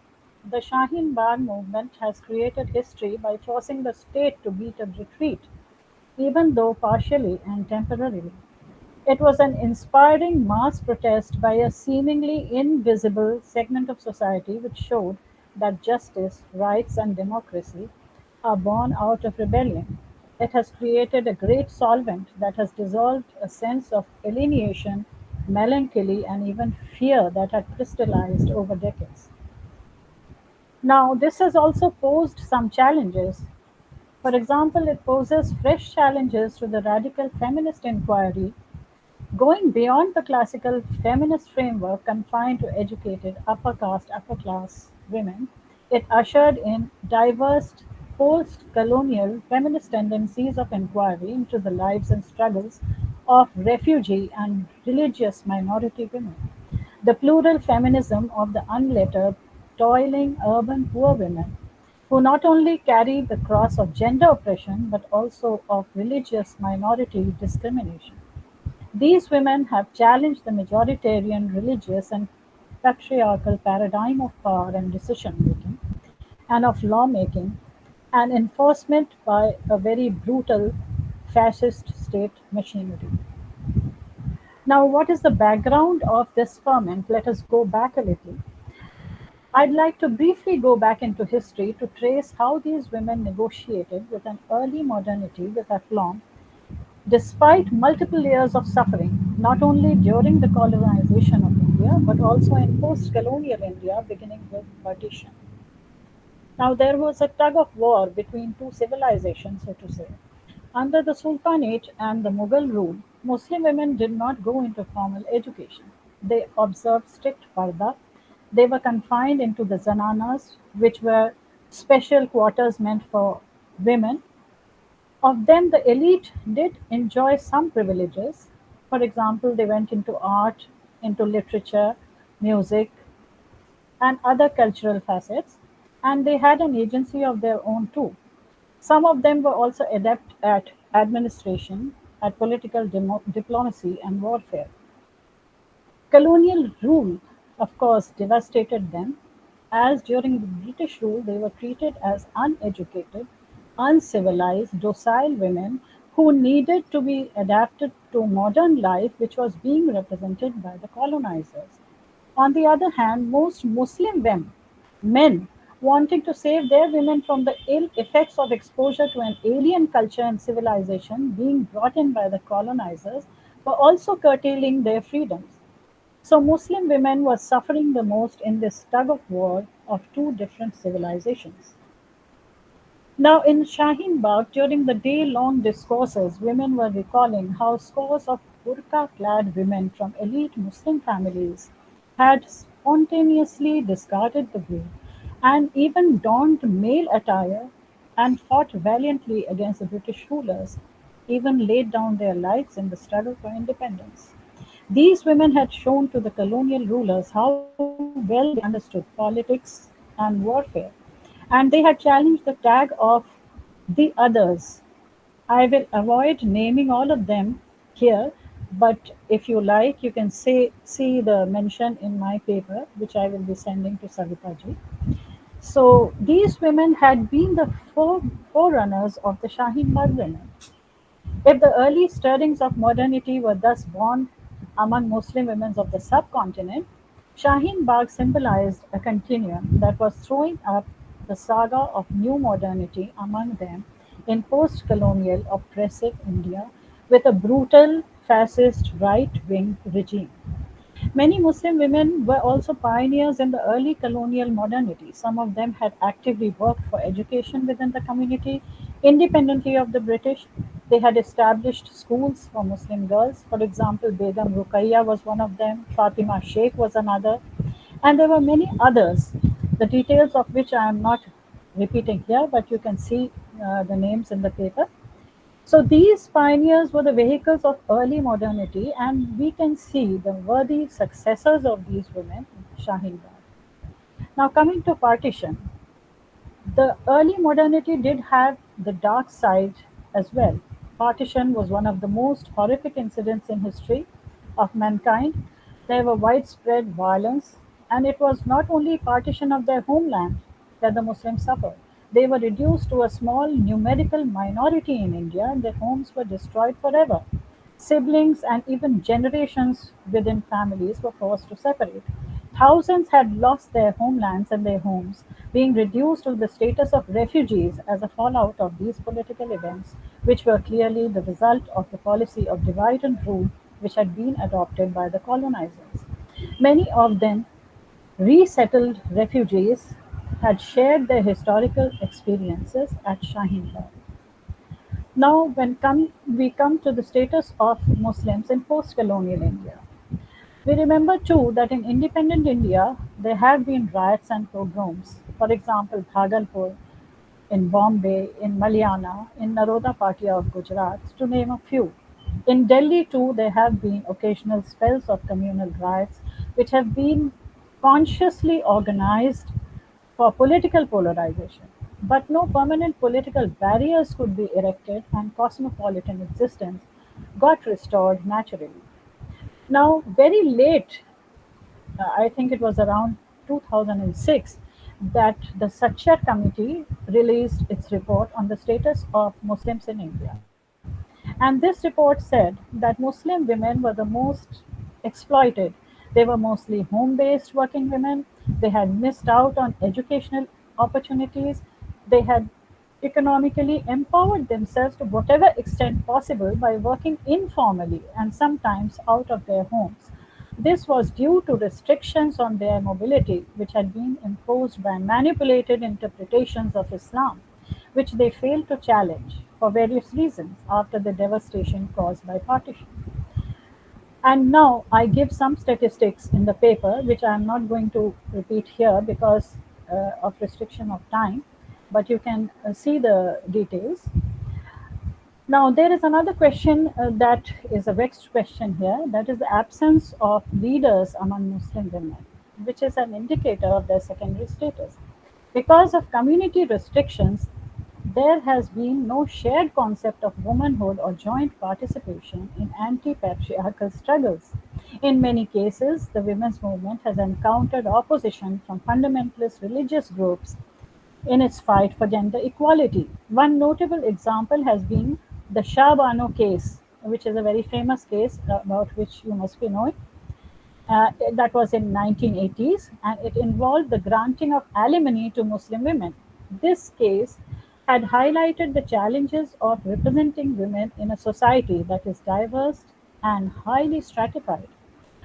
The Shaheen Bagh movement has created history by forcing the state to beat a retreat, even though partially and temporarily. It was an inspiring mass protest by a seemingly invisible segment of society which showed that justice, rights, and democracy are born out of rebellion. It has created a great solvent that has dissolved a sense of alienation, melancholy, and even fear that had crystallized over decades. Now, this has also posed some challenges. For example, it poses fresh challenges to the radical feminist inquiry. Going beyond the classical feminist framework confined to educated upper caste, upper class women, it ushered in diverse post colonial feminist tendencies of inquiry into the lives and struggles of refugee and religious minority women. The plural feminism of the unlettered, toiling urban poor women who not only carry the cross of gender oppression but also of religious minority discrimination. These women have challenged the majoritarian religious and patriarchal paradigm of power and decision making and of lawmaking and enforcement by a very brutal fascist state machinery. Now, what is the background of this ferment? Let us go back a little. I'd like to briefly go back into history to trace how these women negotiated with an early modernity with aplomb despite multiple years of suffering, not only during the colonization of India, but also in post colonial India, beginning with partition. Now, there was a tug of war between two civilizations, so to say. Under the Sultanate and the Mughal rule, Muslim women did not go into formal education. They observed strict parda. They were confined into the zananas, which were special quarters meant for women. Of them, the elite did enjoy some privileges. For example, they went into art, into literature, music, and other cultural facets, and they had an agency of their own too. Some of them were also adept at administration, at political diplomacy, and warfare. Colonial rule, of course, devastated them, as during the British rule they were treated as uneducated, uncivilized, docile women who needed to be adapted to modern life, which was being represented by the colonizers. On the other hand, most Muslim men wanting to save their women from the ill effects of exposure to an alien culture and civilization being brought in by the colonizers, were also curtailing their freedoms. So Muslim women were suffering the most in this tug of war of two different civilizations. Now, in Shaheen Bagh, during the day long discourses, women were recalling how scores of burqa clad women from elite Muslim families had spontaneously discarded the veil and even donned male attire and fought valiantly against the British rulers, even laid down their lives in the struggle for independence. These women had shown to the colonial rulers how well they understood politics and warfare, and they had challenged the tag of the others. I will avoid naming all of them here, but if you like, you can see the mention in my paper, which I will be sending to Savitaji. So these women had been the forerunners of the Shaheen Bagh women. If the early stirrings of modernity were thus born among Muslim women of the subcontinent, Shaheen Bagh symbolized a continuum that was throwing up the saga of new modernity among them in post colonial oppressive India with a brutal fascist right wing regime. Many Muslim women were also pioneers in the early colonial modernity. Some of them had actively worked for education within the community independently of the British. They had established schools for Muslim girls. For example, Begum Ruqayya was one of them, Fatima Sheikh was another, and there were many others, the details of which I am not repeating here, but you can see the names in the paper. So these pioneers were the vehicles of early modernity, and we can see the worthy successors of these women in Shaheen Bagh. Now, coming to partition, the early modernity did have the dark side as well. Partition was one of the most horrific incidents in history of mankind. There were widespread violence, and it was not only partition of their homeland that the Muslims suffered. They were reduced to a small numerical minority in India, and their homes were destroyed forever. Siblings and even generations within families were forced to separate. Thousands had lost their homelands and their homes, being reduced to the status of refugees as a fallout of these political events, which were clearly the result of the policy of divide and rule which had been adopted by the colonizers. Many of them resettled refugees had shared their historical experiences at Shaheen Bagh. Now, we come to the status of Muslims in post-colonial India. We remember too that in independent India there have been riots and pogroms. For example, Bhagalpur, in Bombay, in Malyana, in Naroda Patia of Gujarat, to name a few. In Delhi too, there have been occasional spells of communal riots which have been consciously organized for political polarization. But no permanent political barriers could be erected, and cosmopolitan existence got restored naturally. Now, very late, I think it was around 2006, that the Sachar Committee released its report on the status of Muslims in India. And this report said that Muslim women were the most exploited. They were mostly home based working women. They had missed out on educational opportunities. They had economically empowered themselves to whatever extent possible by working informally and sometimes out of their homes. This was due to restrictions on their mobility, which had been imposed by manipulated interpretations of Islam, which they failed to challenge for various reasons after the devastation caused by partition. And now I give some statistics in the paper, which I am not going to repeat here because of restriction of time, but you can see the details. Now, there is another question that is a vexed question here, that is the absence of leaders among Muslim women, which is an indicator of their secondary status. Because of community restrictions, there has been no shared concept of womanhood or joint participation in anti patriarchal struggles. In many cases, the women's movement has encountered opposition from fundamentalist religious groups in its fight for gender equality. One notable example has been the Shah Bano case, which is a very famous case about which you must be knowing. That was in 1980s, and it involved the granting of alimony to Muslim women. This case had highlighted the challenges of representing women in a society that is diverse and highly stratified,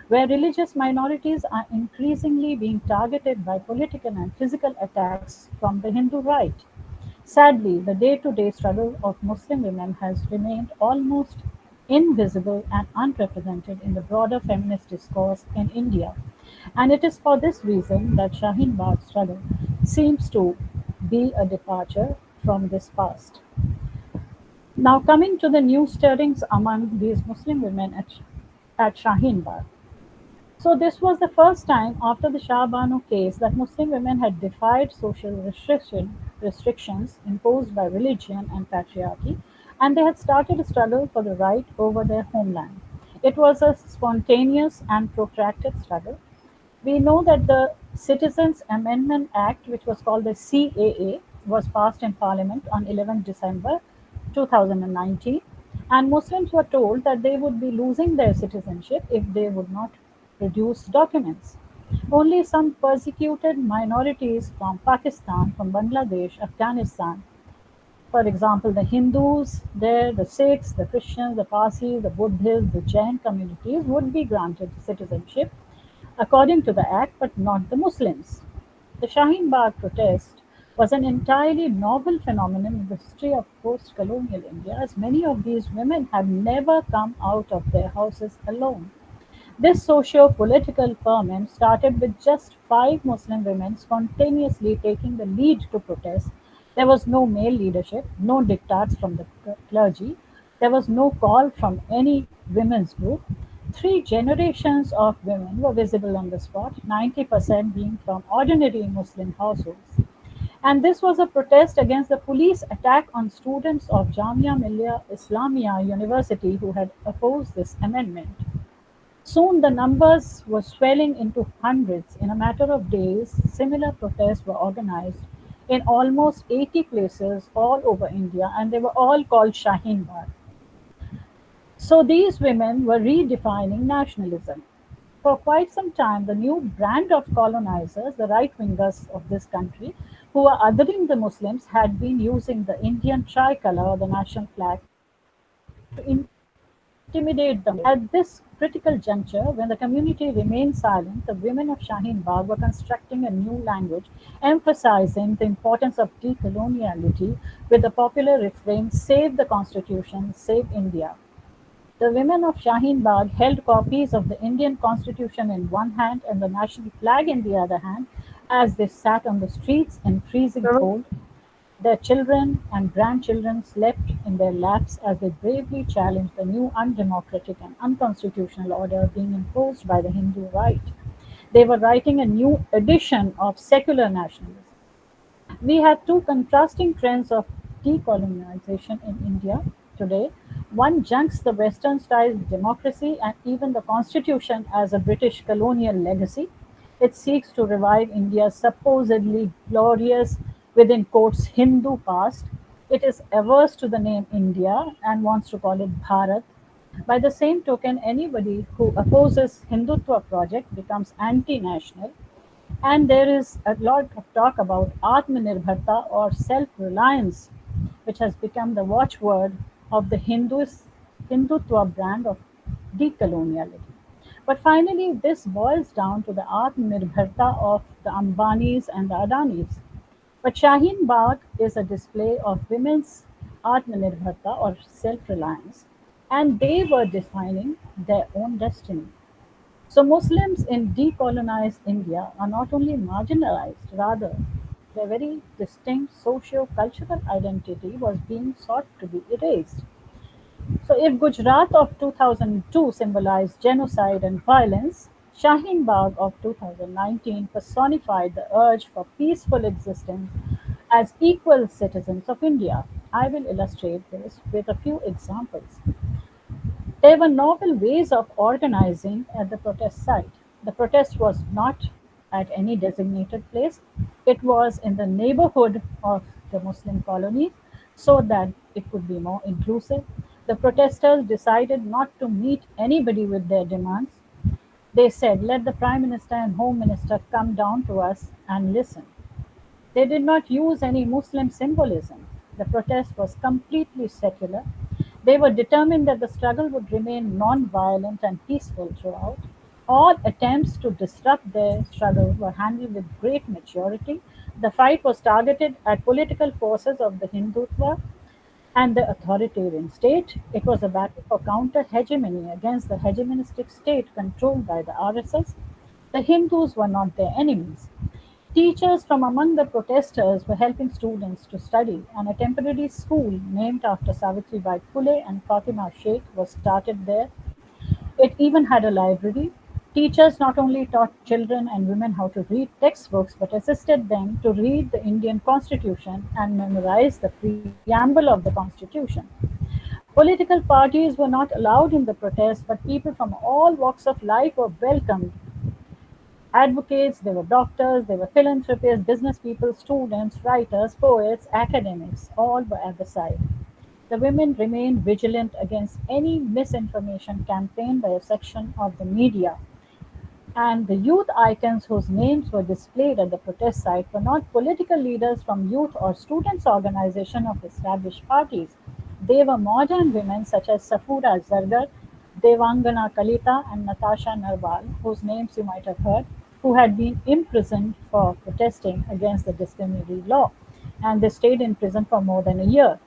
where religious minorities are increasingly being targeted by political and physical attacks from the Hindu right. Sadly, the day-to-day struggle of Muslim women has remained almost invisible and unrepresented in the broader feminist discourse in India. And it is for this reason that Shaheen Bagh's struggle seems to be a departure from this past. Now, coming to the new stirrings among these Muslim women at Shaheen Bagh. So this was the first time after the Shah Bano case that Muslim women had defied social restrictions imposed by religion and patriarchy, and they had started a struggle for the right over their homeland. It was a spontaneous and protracted struggle. We know that the Citizens Amendment Act, which was called the CAA, was passed in Parliament on 11 December 2019, and Muslims were told that they would be losing their citizenship if they would not produce documents. Only some persecuted minorities from Pakistan, from Bangladesh, Afghanistan, for example, the Hindus there, the Sikhs, the Christians, the Parsis, the Buddhists, the Jain communities would be granted citizenship according to the act, but not the Muslims. The Shaheen Bagh protest was an entirely novel phenomenon in the history of post colonial India, as many of these women had never come out of their houses alone. This socio-political ferment started with just 5 Muslim women spontaneously taking the lead to protest. There was no male leadership, no diktats from the clergy, there was no call from any women's group. 3 generations of women were visible on the spot, 90% being from ordinary Muslim households. And this was a protest against the police attack on students of Jamia Millia Islamia University who had opposed this amendment. Soon the numbers were swelling into hundreds. In a matter of days, similar protests were organized in almost 80 places all over India, and they were all called Shaheen Bagh. So these women were redefining nationalism. For quite some time, the new brand of colonizers, the right wingers of this country, who were othering the Muslims, had been using the Indian tricolor, the national flag, to intimidate them. At this critical juncture, when the community remained silent, the women of Shaheen Bagh were constructing a new language, emphasizing the importance of decoloniality with the popular refrain, "Save the Constitution, save India." The women of Shaheen Bagh held copies of the Indian Constitution in one hand and the national flag in the other hand as they sat on the streets in freezing cold. Their children and grandchildren slept in their laps as they bravely challenged the new undemocratic and unconstitutional order being imposed by the Hindu right. They were writing a new edition of secular nationalism. We have two contrasting trends of decolonization in India today. One junks the Western style democracy and even the constitution as a British colonial legacy. It seeks to revive India's supposedly glorious, within quotes, Hindu past. It is averse to the name India and wants to call it Bharat. By the same token, anybody who opposes Hindutva project becomes anti-national, and there is a lot of talk about Atmanirbharta or self-reliance, which has become the watchword of the Hindutva brand of decoloniality. But finally, this boils down to the Atmanirbharta of the Ambanis and the Adanis. But Shaheen Bagh is a display of women's Atmanirbharta or self-reliance, and they were defining their own destiny. So Muslims in decolonized India are not only marginalized, rather their very distinct socio-cultural identity was being sought to be erased. So if Gujarat of 2002 symbolized genocide and violence, Shaheen Bagh of 2019 personified the urge for peaceful existence as equal citizens of India. I will illustrate this with a few examples. There were novel ways of organizing at the protest site. The protest was not at any designated place, it was in the neighborhood of the Muslim colony so that it could be more inclusive. The protesters decided not to meet anybody with their demands. They said, "Let the Prime Minister and Home Minister come down to us and listen." They did not use any Muslim symbolism. The protest was completely secular. They were determined that the struggle would remain non-violent and peaceful throughout. All attempts to disrupt their struggle were handled with great maturity. The fight was targeted at political forces of the Hindutva and the authoritarian state. It was a battle for counter-hegemony against the hegemonistic state controlled by the RSS. The Hindus were not their enemies. Teachers from among the protesters were helping students to study, and a temporary school named after Savitribai Phule and Fatima Sheikh was started there. It even had a library. Teachers not only taught children and women how to read textbooks but assisted them to read the Indian Constitution and memorize the preamble of the Constitution. Political parties were not allowed in the protest, but people from all walks of life were welcomed. Advocates, they were doctors, they were philanthropists, business people, students, writers, poets, academics, all were at the side. The women remained vigilant against any misinformation campaign by a section of the media. And the youth icons whose names were displayed at the protest site were not political leaders from youth or students' organization of established parties. They were modern women such as Safura Zargar, Devangana Kalita, and Natasha Narwal, whose names you might have heard, who had been imprisoned for protesting against the discriminatory law. And they stayed in prison for more than a year.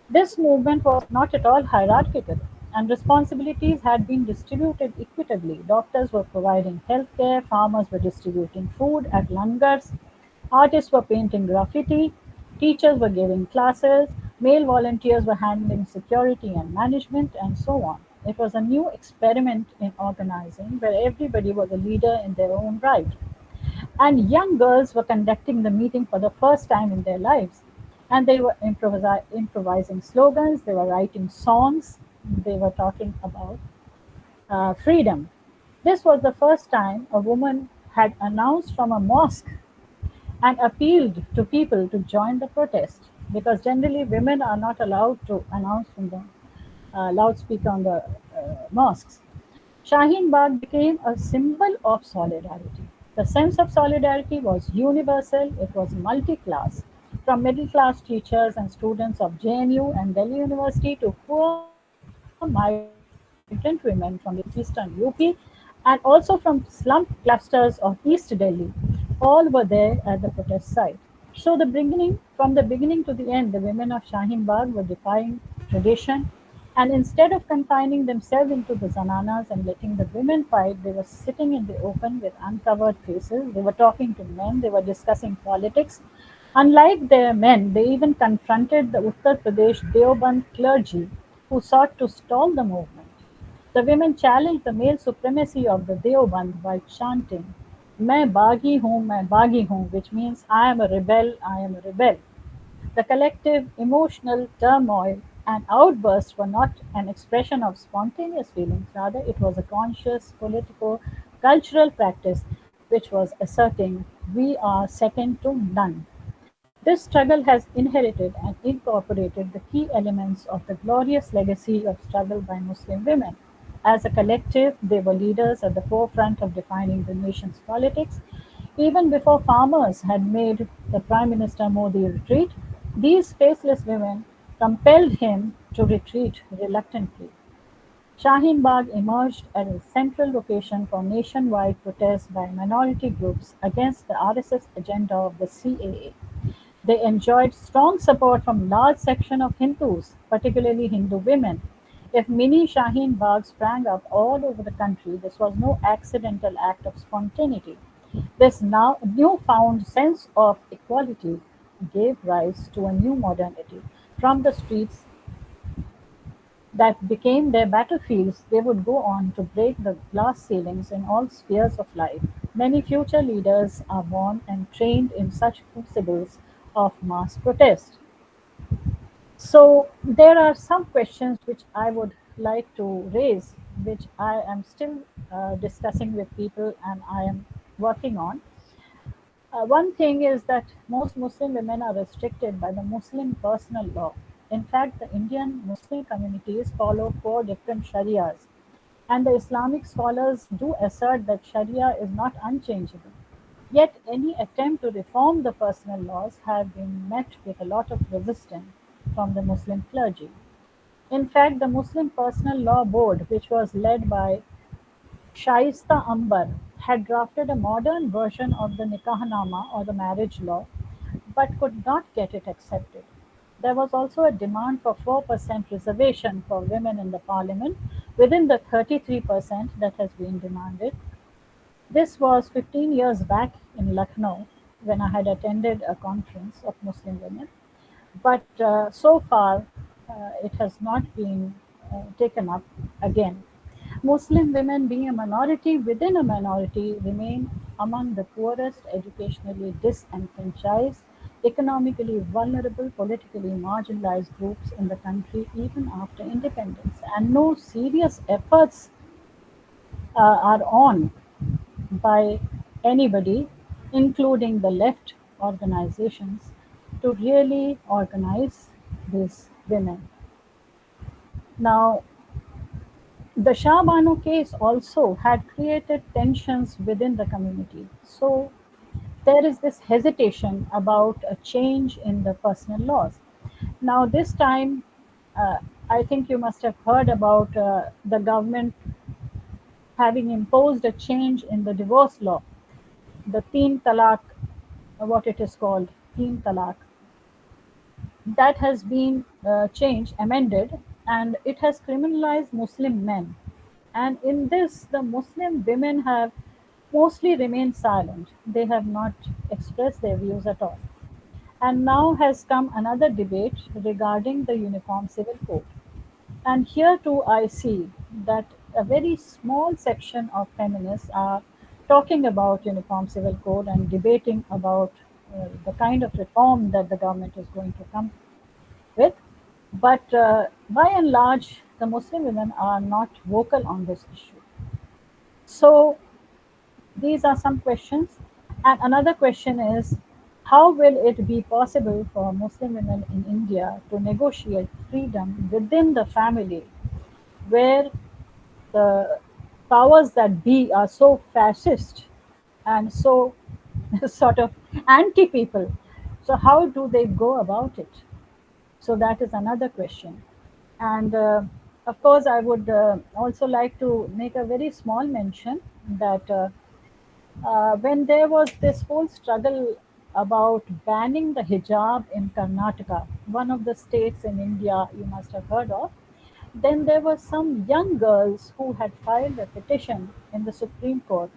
This movement was not at all hierarchical, and responsibilities had been distributed equitably. Doctors were providing healthcare, farmers were distributing food at langars, artists were painting graffiti, teachers were giving classes, male volunteers were handling security and management, and so on. It was a new experiment in organizing where everybody was a leader in their own right. And young girls were conducting the meeting for the first time in their lives. And they were improvising slogans, they were writing songs, they were talking about freedom. This was the first time a woman had announced from a mosque and appealed to people to join the protest, because generally women are not allowed to announce from the loudspeaker on the mosques. Shaheen Bagh became a symbol of solidarity. The sense of solidarity was universal, it was multi class, from middle class teachers and students of JNU and Delhi University to poor migrant women from the eastern UP and also from slum clusters of East Delhi. All were there at the protest site. So from the beginning to the end, the women of Shaheen Bagh were defying tradition, and instead of confining themselves into the zananas and letting the women fight, they were sitting in the open with uncovered faces. They were talking to men, they were discussing politics. Unlike their men, they even confronted the Uttar Pradesh Deoband clergy who sought to stall the movement. The women challenged the male supremacy of the Deoband by chanting, Main Bagi hoon, which means I am a rebel, I am a rebel. The collective emotional turmoil and outbursts were not an expression of spontaneous feelings, rather, it was a conscious political cultural practice which was asserting we are second to none. This struggle has inherited and incorporated the key elements of the glorious legacy of struggle by Muslim women. As a collective, they were leaders at the forefront of defining the nation's politics. Even before farmers had made the Prime Minister Modi retreat, these faceless women compelled him to retreat reluctantly. Shaheen Bagh emerged as a central location for nationwide protests by minority groups against the RSS agenda of the CAA. They enjoyed strong support from large section of Hindus, particularly Hindu women. If mini Shaheen Bagh sprang up all over the country, this was no accidental act of spontaneity. This now newfound sense of equality gave rise to a new modernity. From the streets that became their battlefields, they would go on to break the glass ceilings in all spheres of life. Many future leaders are born and trained in such crucibles of mass protest. So, there are some questions which I would like to raise, which I am still discussing with people and I am working on. One thing is that most Muslim women are restricted by the Muslim personal law. In fact, the Indian Muslim communities follow four different Sharias, and the Islamic scholars do assert that Sharia is not unchangeable. Yet, any attempt to reform the personal laws have been met with a lot of resistance from the Muslim clergy. In fact, the Muslim Personal Law Board, which was led by Shaista Ambar, had drafted a modern version of the Nikahnama or the marriage law, but could not get it accepted. There was also a demand for 4% reservation for women in the parliament within the 33% that has been demanded. This was 15 years back in Lucknow when I had attended a conference of Muslim women, but so far it has not been taken up again. Muslim women, being a minority within a minority, remain among the poorest, educationally disenfranchised, economically vulnerable, politically marginalized groups in the country even after independence. And no serious efforts are on by anybody, including the left organizations, to really organize these women. Now, The Shah Banu case also had created tensions within the community. So there is this hesitation about a change in the personal laws. Now, this time, uh, I think you must have heard about the government having imposed a change in the divorce law, the Teen Talaq, what it is called, Teen Talaq. That has been changed, amended, and it has criminalized Muslim men. And in this, the Muslim women have mostly remained silent. They have not expressed their views at all. And now has come another debate regarding the Uniform Civil Code. And here too, I see that a very small section of feminists are talking about Uniform Civil Code and debating about the kind of reform that the government is going to come with. But by and large, the Muslim women are not vocal on this issue. So these are some questions. And another question is, how will it be possible for Muslim women in India to negotiate freedom within the family where the powers that be are so fascist and so sort of anti people? So, how do they go about it? So, that is another question. And of course, I would also like to make a very small mention that when there was this whole struggle about banning the hijab in Karnataka, one of the states in India you must have heard of, then there were some young girls who had filed a petition in the Supreme Court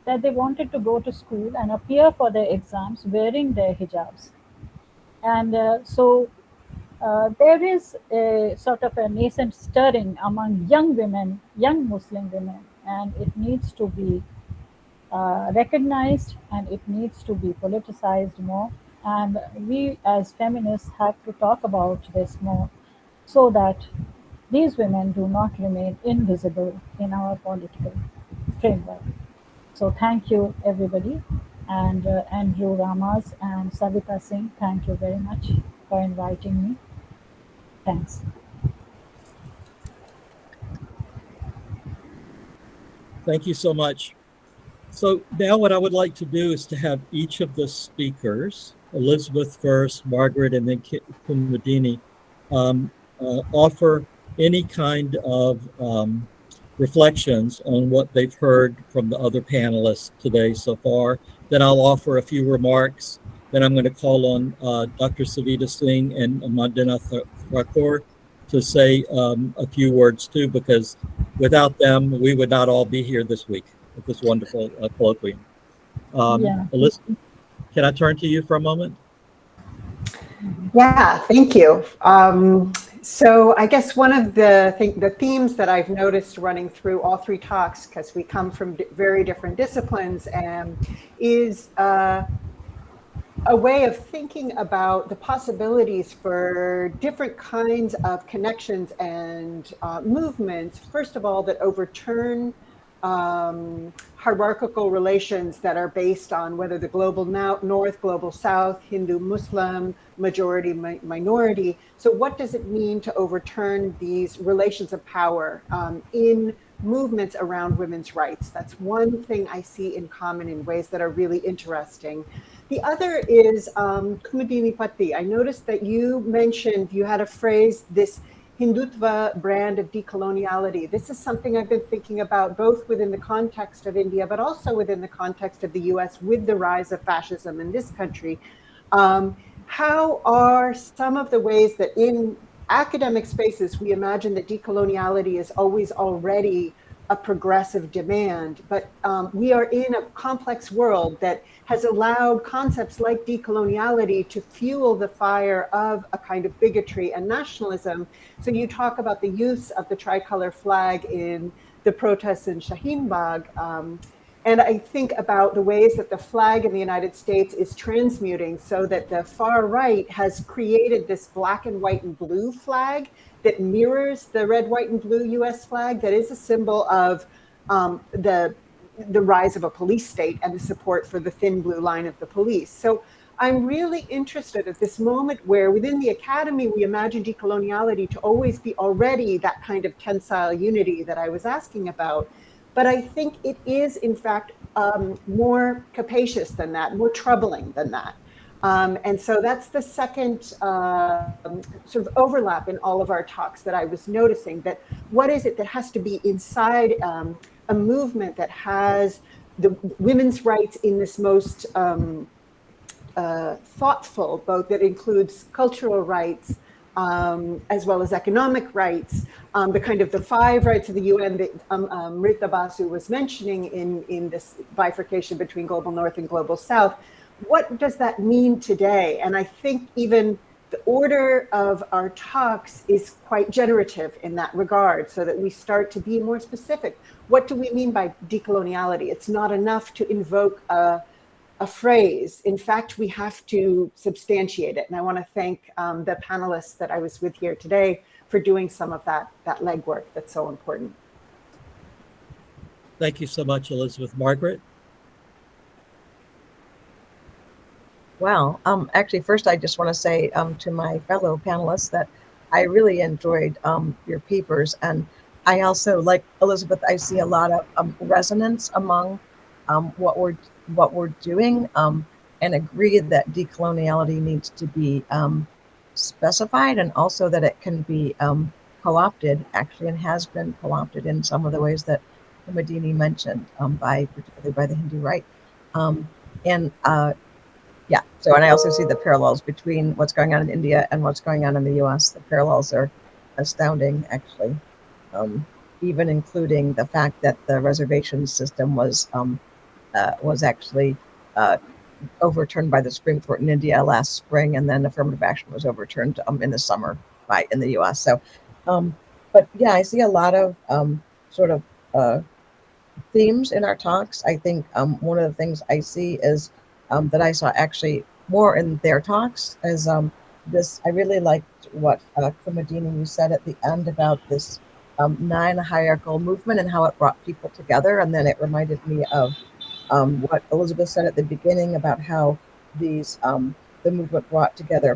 that they wanted to go to school and appear for their exams wearing their hijabs. And there is a sort of a nascent stirring among young women, young Muslim women, and it needs to be recognized and it needs to be politicized more. And we as feminists have to talk about this more so that these women do not remain invisible in our political framework. So thank you, everybody. And Andrew Ramas and Savita Singh, thank you very much for inviting me. Thanks.
Thank you so much. So now what I would like to do is to have each of the speakers, Elizabeth first, Margaret, and then Kumadini, offer any kind of reflections on what they've heard from the other panelists today so far. Then I'll offer a few remarks. Then I'm going to call on Dr. Savita Singh and Mandina Thakur to say a few words too, because without them, we would not all be here this week at this wonderful colloquium.
Yeah.
Elizabeth, can I turn to you for a moment?
Yeah, thank you. So I guess one of the themes that I've noticed running through all three talks, because we come from very different disciplines, is a way of thinking about the possibilities for different kinds of connections and movements, first of all, that overturn hierarchical relations that are based on whether the global north, global south, Hindu, Muslim, majority, minority. So what does it mean to overturn these relations of power in movements around women's rights? That's one thing I see in common in ways that are really interesting. The other is Kumadini Patti. I noticed that you mentioned, you had a phrase, this Hindutva brand of decoloniality. This is something I've been thinking about both within the context of India, but also within the context of the US with the rise of fascism in this country. How are some of the ways that in academic spaces, we imagine that decoloniality is always already a progressive demand, but we are in a complex world that has allowed concepts like decoloniality to fuel the fire of a kind of bigotry and nationalism. So you talk about the use of the tricolor flag in the protests in Shaheen Bagh. And I think about the ways that the flag in the United States is transmuting so that the far right has created this black and white and blue flag that mirrors the red, white, and blue US flag that is a symbol of the rise of a police state and the support for the thin blue line of the police. So I'm really interested at this moment where within the academy, we imagine decoloniality to always be already that kind of tensile unity that I was asking about. But I think it is, in fact, more capacious than that, more troubling than that. And so that's the second sort of overlap in all of our talks that I was noticing, that what is it that has to be inside a movement that has the women's rights in this most thoughtful, both that includes cultural rights as well as economic rights, the kind of the five rights of the UN that Mrita Basu was mentioning in this bifurcation between global north and global south. What does that mean today? And I think even the order of our talks is quite generative in that regard, so that we start to be more specific. What do we mean by decoloniality? It's not enough to invoke a phrase. In fact, we have to substantiate it. And I want to thank the panelists that I was with here today for doing some of that legwork that's so important.
Thank you so much, Elizabeth. Margaret?
Well, actually, first, I just want to say to my fellow panelists that I really enjoyed your papers. And I also, like Elizabeth, I see a lot of resonance among what we're doing, and agree that decoloniality needs to be specified, and also that it can be co-opted, actually, and has been co-opted in some of the ways that Madini mentioned, particularly by the Hindu right. And yeah, so, and I also see the parallels between what's going on in India and what's going on in the US. The parallels are astounding, actually, even including the fact that the reservation system was actually overturned by the Supreme Court in India last spring, and then affirmative action was overturned in the summer in the US. So, but yeah, I see a lot of sort of themes in our talks. I think one of the things I see is that I saw actually more in their talks is this. I really liked what Kumadini, you said at the end about this non-hierarchical movement and how it brought people together. And then it reminded me of what Elizabeth said at the beginning about how these the movement brought together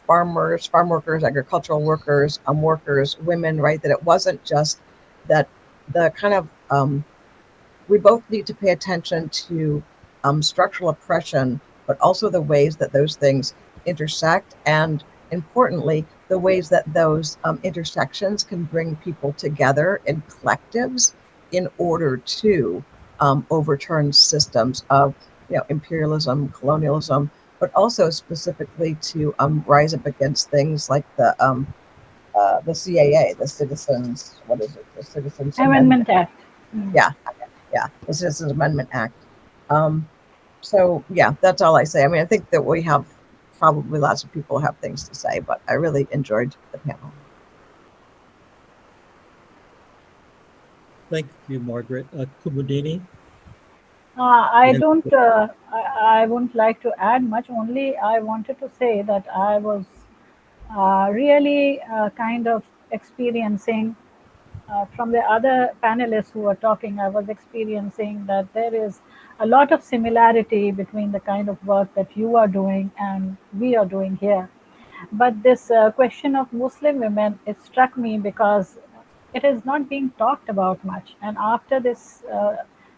farmers, farm workers, agricultural workers, workers, women, right? That it wasn't just that the kind of we both need to pay attention to structural oppression, but also the ways that those things intersect, and importantly, the ways that those intersections can bring people together in collectives in order to overturn systems of imperialism, colonialism, but also specifically to rise up against things like the CAA, the Citizens, what is it, the Citizens
Amendment Act.
Yeah, the Citizens Amendment Act. So yeah, that's all I say. I mean, I think that we have probably lots of people have things to say, but I really enjoyed the panel.
Thank you, Margaret. Kumudini?
I don't. I wouldn't like to add much. Only I wanted to say that I was really kind of experiencing from the other panelists who were talking. I was experiencing that there is a lot of similarity between the kind of work that you are doing and we are doing here. But this question of Muslim women, it struck me because it is not being talked about much. And after this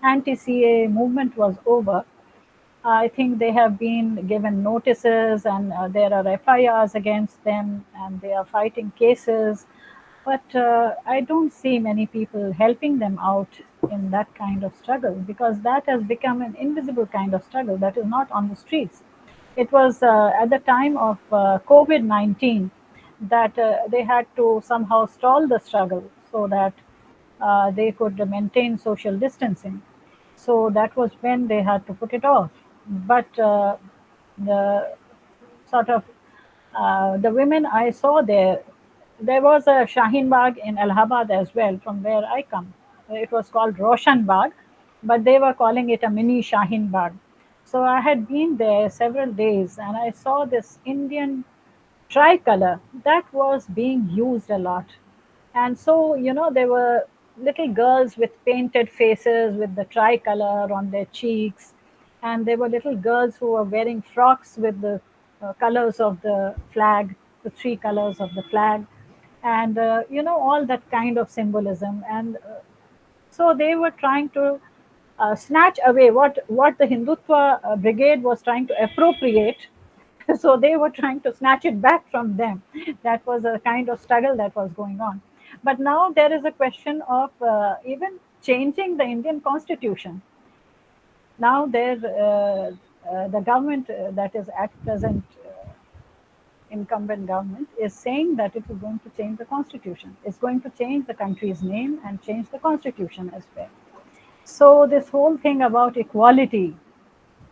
anti-CA movement was over, I think they have been given notices, and there are FIRs against them, and they are fighting cases. But I don't see many people helping them out in that kind of struggle, because that has become an invisible kind of struggle that is not on the streets. It was at the time of COVID-19 that they had to somehow stall the struggle so that they could maintain social distancing. So that was when they had to put it off. But the sort of the women I saw there was a Shaheen Bagh in Allahabad as well, from where I come. It was called Roshan Bagh, but they were calling it a mini Shaheen Bagh. So I had been there several days, and I saw this Indian tricolor that was being used a lot. And so, there were little girls with painted faces with the tricolor on their cheeks. and there were little girls who were wearing frocks with the colors of the flag, the three colors of the flag, and all that kind of symbolism. And so they were trying to snatch away what the Hindutva brigade was trying to appropriate. So they were trying to snatch it back from them. That was a kind of struggle that was going on. But now there is a question of even changing the Indian constitution. Now the government that is at present incumbent government is saying that it is going to change the constitution. It's going to change the country's name and change the constitution as well. So this whole thing about equality,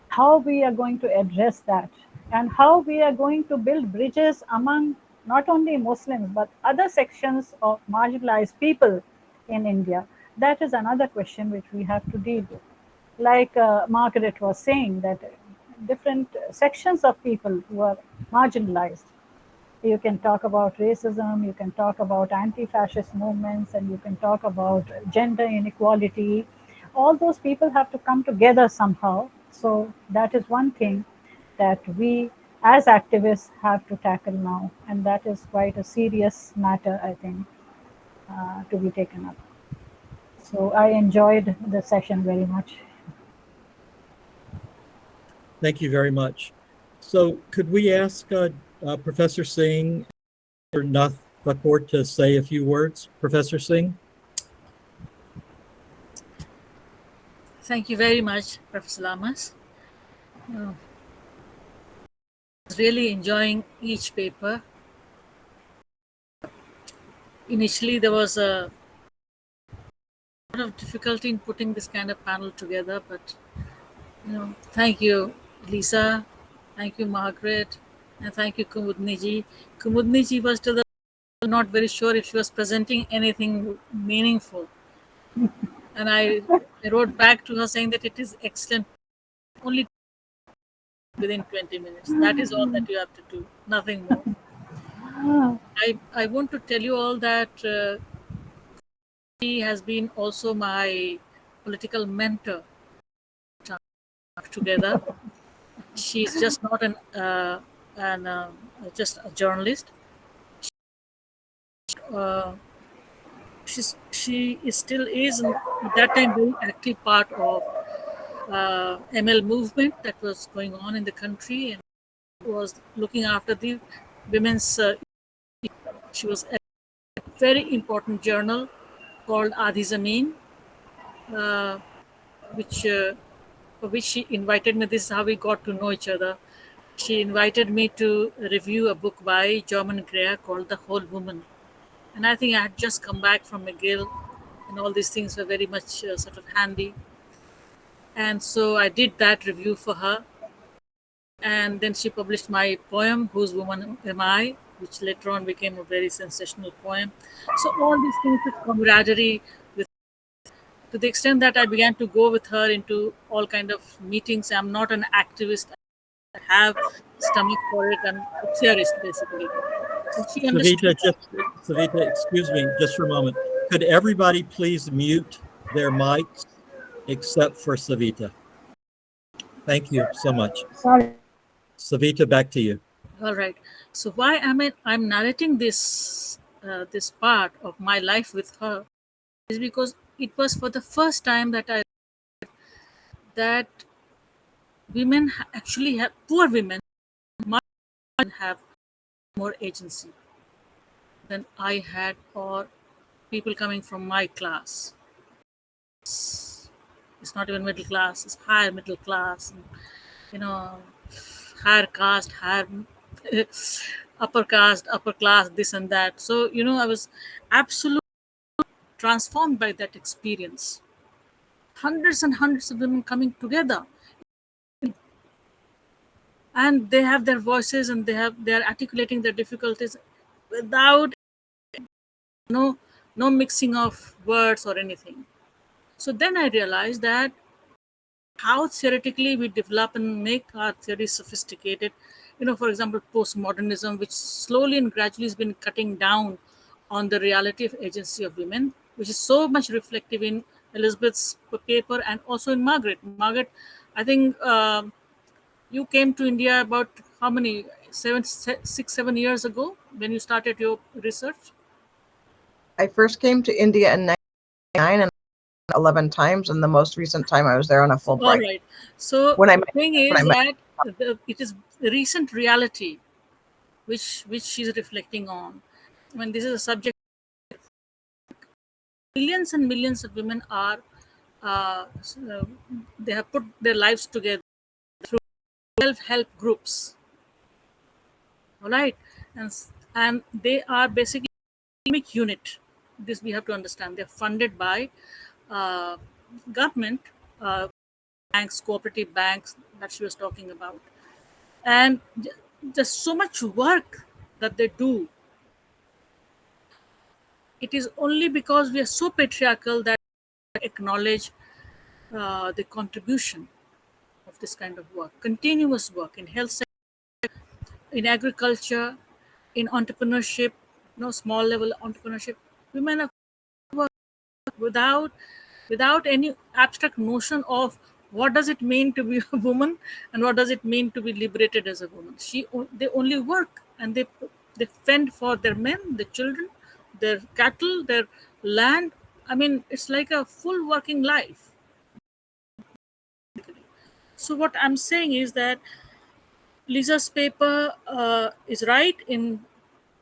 how we are going to address that, and how we are going to build bridges among not only Muslims but other sections of marginalized people in India, that is another question which we have to deal with. Like Margaret was saying, that different sections of people who are marginalized. You can talk about racism, you can talk about anti-fascist movements, and you can talk about gender inequality. All those people have to come together somehow. So that is one thing that we as activists have to tackle now, and that is quite a serious matter, I think, to be taken up. So I enjoyed the session very much.
Thank you very much. So could we ask Professor Singh or Nath Thakur to say a few words? Professor Singh?
Thank you very much, Professor Lamas. I was really enjoying each paper. Initially, there was a lot of difficulty in putting this kind of panel together, but thank you, Lisa, thank you, Margaret, and thank you, Kumudniji. Kumudniji was still not very sure if she was presenting anything meaningful, and I wrote back to her saying that it is excellent, only within 20 minutes. That is all that you have to do, nothing more. I want to tell you all that she has been also my political mentor together. She's just not just a journalist. She still is at that time very active part of ML movement that was going on in the country, and was looking after the women's. She was a very important journal called Adi Zameen, which for which she invited me. This is how we got to know each other. She invited me to review a book by German Greer called The Whole Woman. And I think I had just come back from McGill, and all these things were very much sort of handy. And so I did that review for her. And then she published my poem, Whose Woman Am I?, which later on became a very sensational poem. So all these things with camaraderie, to the extent that I began to go with her into all kind of meetings. I'm not an activist. I have stomach for it. I'm a theorist, basically. So she understood.
Savita, excuse me, just for a moment. Could everybody please mute their mics except for Savita? Thank you so much.
Sorry.
Savita, back to you.
All right. So why I'm narrating this this part of my life with her is because it was for the first time that women actually have, poor women have more agency than I had, or people coming from my class. It's not even middle class, it's higher middle class, higher caste, higher upper caste, upper class, this and that. So, I was absolutely transformed by that experience. Hundreds and hundreds of women coming together, and they have their voices, and they're articulating their difficulties without no mixing of words or anything. So then I realized that how theoretically we develop and make our theories sophisticated. For example, postmodernism, which slowly and gradually has been cutting down on the reality of agency of women, which is so much reflective in Elizabeth's paper, and also in Margaret. Margaret, I think you came to India about how many, 7 years ago when you started your research?
I first came to India in 1999 and 11 times, and the most recent time I was there on a Fulbright.
All right. So
When I
the
met,
thing
when I
is
met,
that it is the recent reality which she's reflecting on. I mean, this is a subject. Millions and millions of women are they have put their lives together through self-help groups. All right, and they are basically a economic unit. This we have to understand. They're funded by uh, government, banks, cooperative banks that she was talking about, and there's so much work that they do. It is only because we are so patriarchal that we acknowledge the contribution of this kind of work, continuous work in health sector, in agriculture, in entrepreneurship, small level entrepreneurship. Women are work without any abstract notion of what does it mean to be a woman and what does it mean to be liberated as a woman. They only work, and they fend for their men, their children, their cattle, their land. I mean, it's like a full working life. So what I'm saying is that Lisa's paper is right in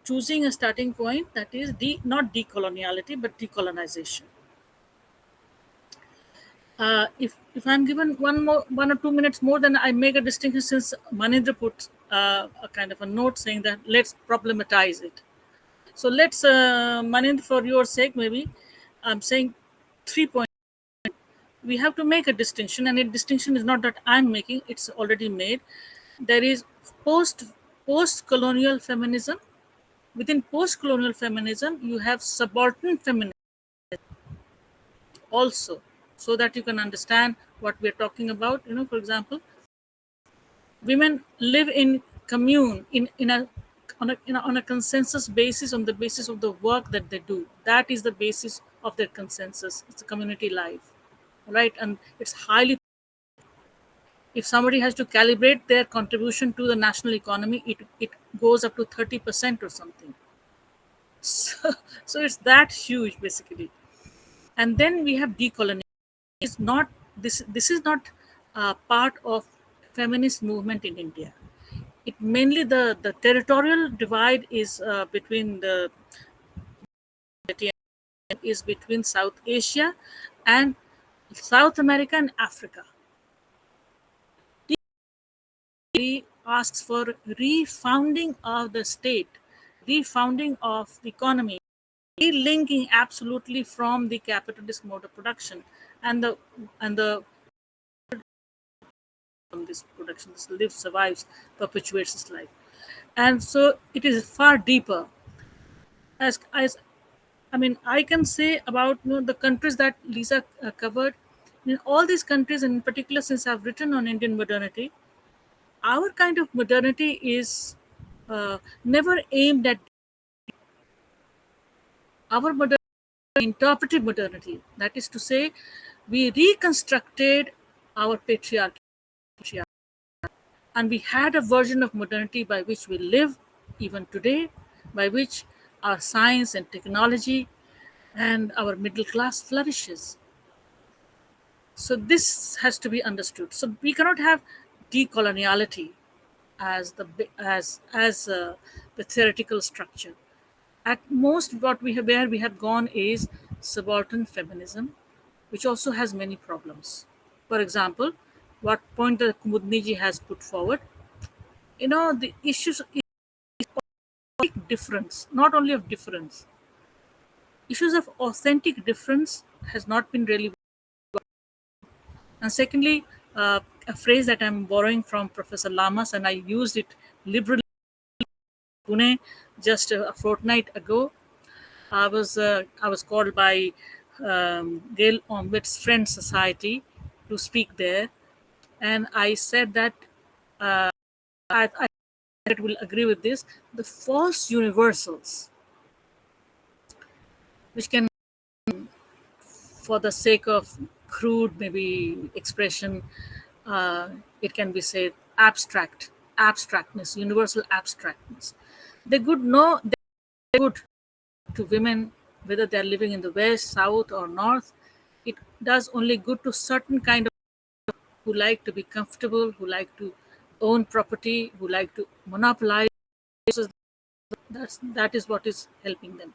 choosing a starting point that is not decoloniality but decolonization. If I'm given 1 or 2 minutes more, then I make a distinction, since Manindra put a kind of a note saying that let's problematize it. So let's, Manindra, for your sake, maybe I'm saying 3 points. We have to make a distinction, and a distinction is not that I'm making; it's already made. There is post-colonial feminism. Within post-colonial feminism, you have subaltern feminism also, so that you can understand what we're talking about. For example, women live in commune on a consensus basis, on the basis of the work that they do. That is the basis of their consensus. It's a community life, right? And it's highly, if somebody has to calibrate their contribution to the national economy, it goes up to 30% or something. So it's that huge, basically. And then we have decolonization. It's not this is not part of feminist movement in India. It mainly, the territorial divide is between South Asia and South America and Africa. He asks for refounding of the state, refounding of the economy, relinking absolutely from the capitalist mode of production and the from this production. This lives, survives, perpetuates its life. And so it is far deeper. As I mean, I can say about the countries that Lisa covered. In all these countries, and in particular, since I've written on Indian modernity, our kind of modernity is never aimed at our modernity, interpretive modernity. That is to say, we reconstructed our patriarchy, and we had a version of modernity by which we live even today, by which our science and technology and our middle class flourishes. So this has to be understood. So we cannot have decoloniality as the theoretical structure. At most, where we have gone is subaltern feminism, which also has many problems. For example, what point that Kumudniji has put forward, the issues is difference, not only of difference. Issues of authentic difference has not been really. And secondly, a phrase that I'm borrowing from Professor Lamas, and I used it liberally in Pune just a fortnight ago. I was called by Gail Ombit's Friends Society to speak there, and I said that I will agree with this. The false universals, which can for the sake of crude maybe expression, it can be said abstractness, universal abstractness. They could know they good to women, whether they're living in the west, south, or north. It does only good to certain kind of who like to be comfortable, who like to own property, who like to monopolize. That is what is helping them.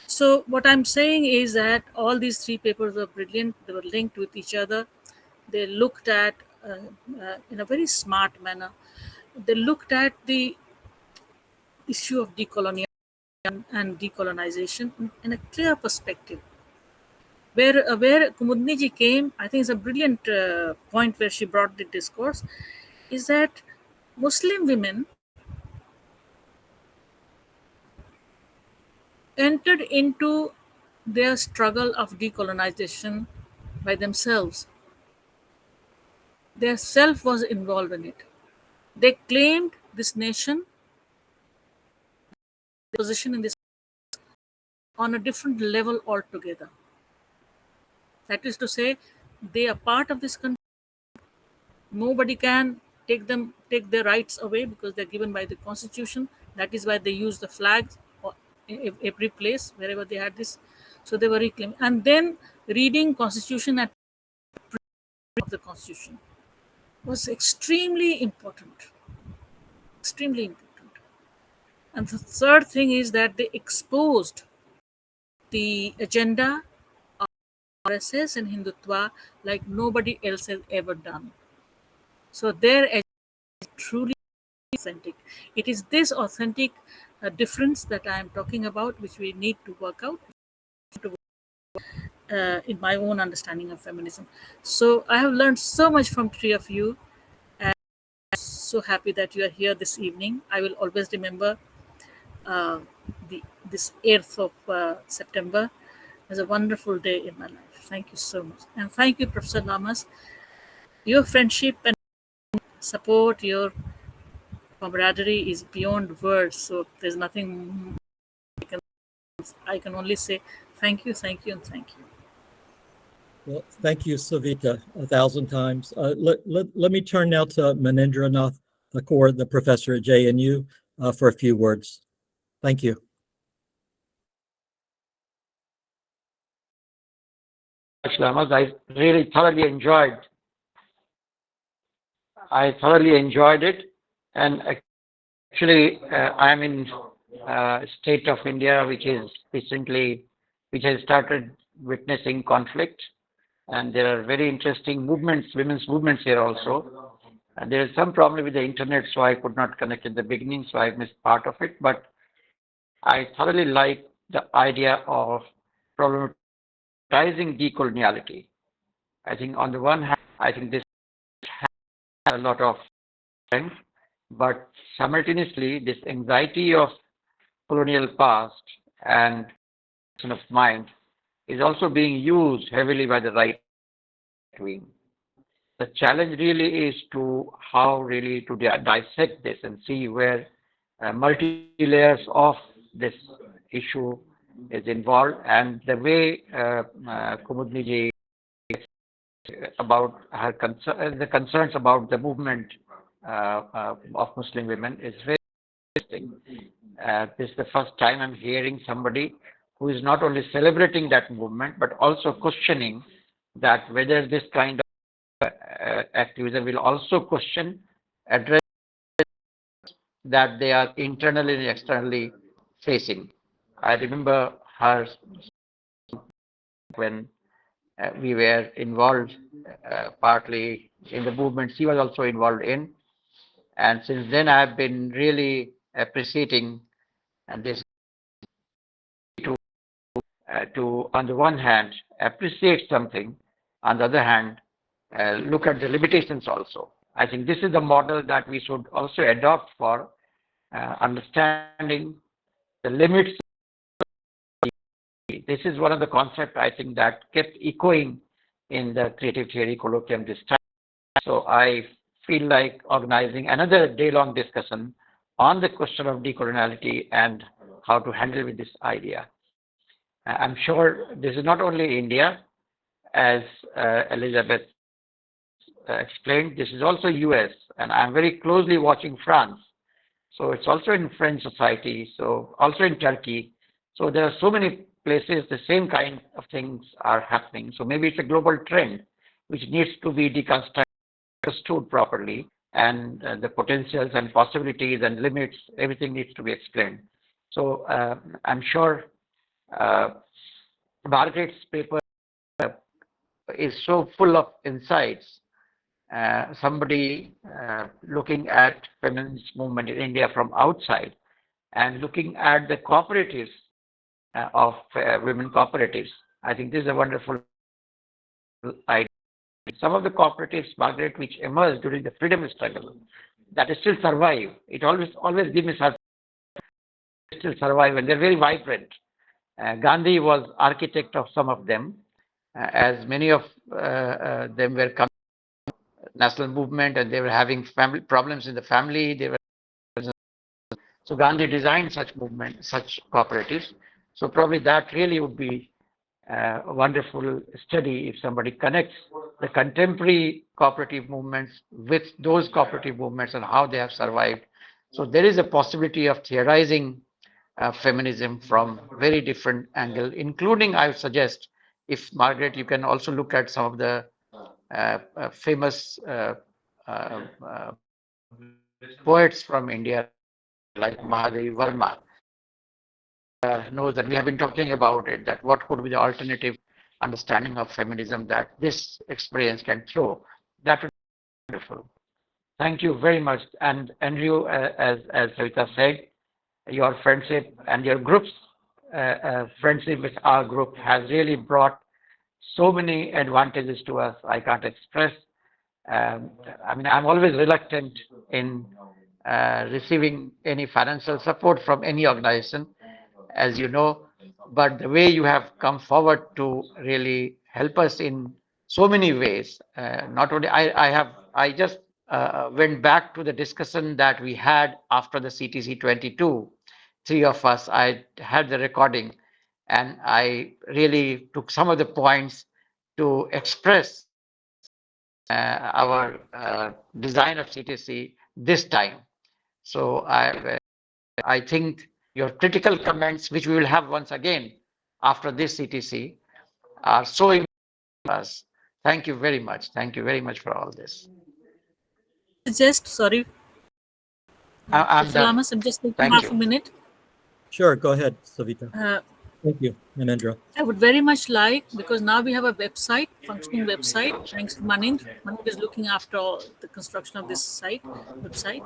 So what I'm saying is that all these three papers were brilliant. They were linked with each other. They looked at, in a very smart manner, they looked at the issue of decolonialism and decolonization in a clear perspective. Where Kumudni ji came, I think it's a brilliant point where she brought the discourse, is that Muslim women entered into their struggle of decolonization by themselves. Their self was involved in it. They claimed this nation, position in this on a different level altogether. That is to say, they are part of this country. Nobody can take their rights away because they're given by the constitution. That is why they use the flags in every place wherever they had this. So they were reclaiming, and then reading constitution at of the constitution was extremely important. Extremely important. And the third thing is that they exposed the agenda of RSS and Hindutva like nobody else has ever done. So their agenda is truly authentic. It is this authentic difference that I am talking about, which we need to work out in my own understanding of feminism. So I have learned so much from three of you, and I'm so happy that you are here this evening. I will always remember uh, this 8th of September as a wonderful day in my life. Thank you so much. And thank you, Professor Lamas. Your friendship and support, your camaraderie is beyond words. So there's nothing I can only say thank you, thank you, and thank you.
Well, thank you, Savita, 1,000 times. Let me turn now to Manindranath Thakur, the professor at JNU, for a few words. Thank you.
Lamas, I thoroughly enjoyed it, and actually I'm in state of India, which has started witnessing conflict, and there are very interesting movements, women's movements here also. And there is some problem with the internet, so I could not connect in the beginning, so I missed part of it. But I thoroughly like the idea of problematizing decoloniality. I think on the one hand, I think this has a lot of strength, but simultaneously, this anxiety of colonial past and of mind is also being used heavily by the right wing. The challenge really is to how really to dissect this and see where multi layers of this issue is involved, and the way Kumudni ji about her the concerns about the movement of Muslim women is very interesting. This is the first time I'm hearing somebody who is not only celebrating that movement but also questioning that whether this kind of activism will also address that they are internally and externally facing. I remember her when we were involved partly in the movement she was also involved in, and since then I have been really appreciating this to on the one hand appreciate something, on the other hand look at the limitations also. I think this is the model that we should also adopt for understanding the limits. This is one of the concepts I think that kept echoing in the creative theory colloquium this time. So I feel like organizing another day-long discussion on the question of decoloniality and how to handle with this idea. I'm sure this is not only India, as Elizabeth explained, this is also US, and I'm very closely watching France. So it's also in French society, so also in Turkey. So there are so many places the same kind of things are happening. So maybe it's a global trend which needs to be deconstructed, understood properly, and the potentials and possibilities and limits, everything needs to be explained. So I'm sure Margaret's paper is so full of insights. Somebody looking at feminist movement in India from outside and looking at the cooperatives of women cooperatives. I think this is a wonderful idea. Some of the cooperatives, Margaret, which emerged during the freedom struggle, that still survive. It always gives me surprise. Still survive, and they're very vibrant. Gandhi was architect of some of them, as many of them were coming national movement, and they were having family problems in the family. They were so Gandhi designed such movement, such cooperatives. So probably that really would be a wonderful study if somebody connects the contemporary cooperative movements with those cooperative movements and how they have survived. So there is a possibility of theorizing feminism from very different angle, including, I would suggest, if Margaret, you can also look at some of the famous poets from India, like Mahadevi Verma, knows that we have been talking about it, that what could be the alternative understanding of feminism that this experience can throw. That would be wonderful. Thank you very much. And Andrew, as Savita said, your friendship and your group's friendship with our group has really brought so many advantages to us I can't express. I mean, I'm always reluctant in receiving any financial support from any organization, as you know, but the way you have come forward to really help us in so many ways, not only I just went back to the discussion that we had after the CTC 22, three of us, I had the recording, and I really took some of the points to express our design of CTC this time. So I think your critical comments, which we will have once again after this CTC, are so important to us. Thank you very much. Thank you very much for all this.
Sorry,
I'm
Mr.
done.
Lamas, I'm just taking
Thank
half
you.
a minute.
Sure, go ahead, Savita. Thank you, Manindra.
I would very much like, because now we have a website, functioning website, thanks to Manindra. Manindra is looking after all the construction of this website.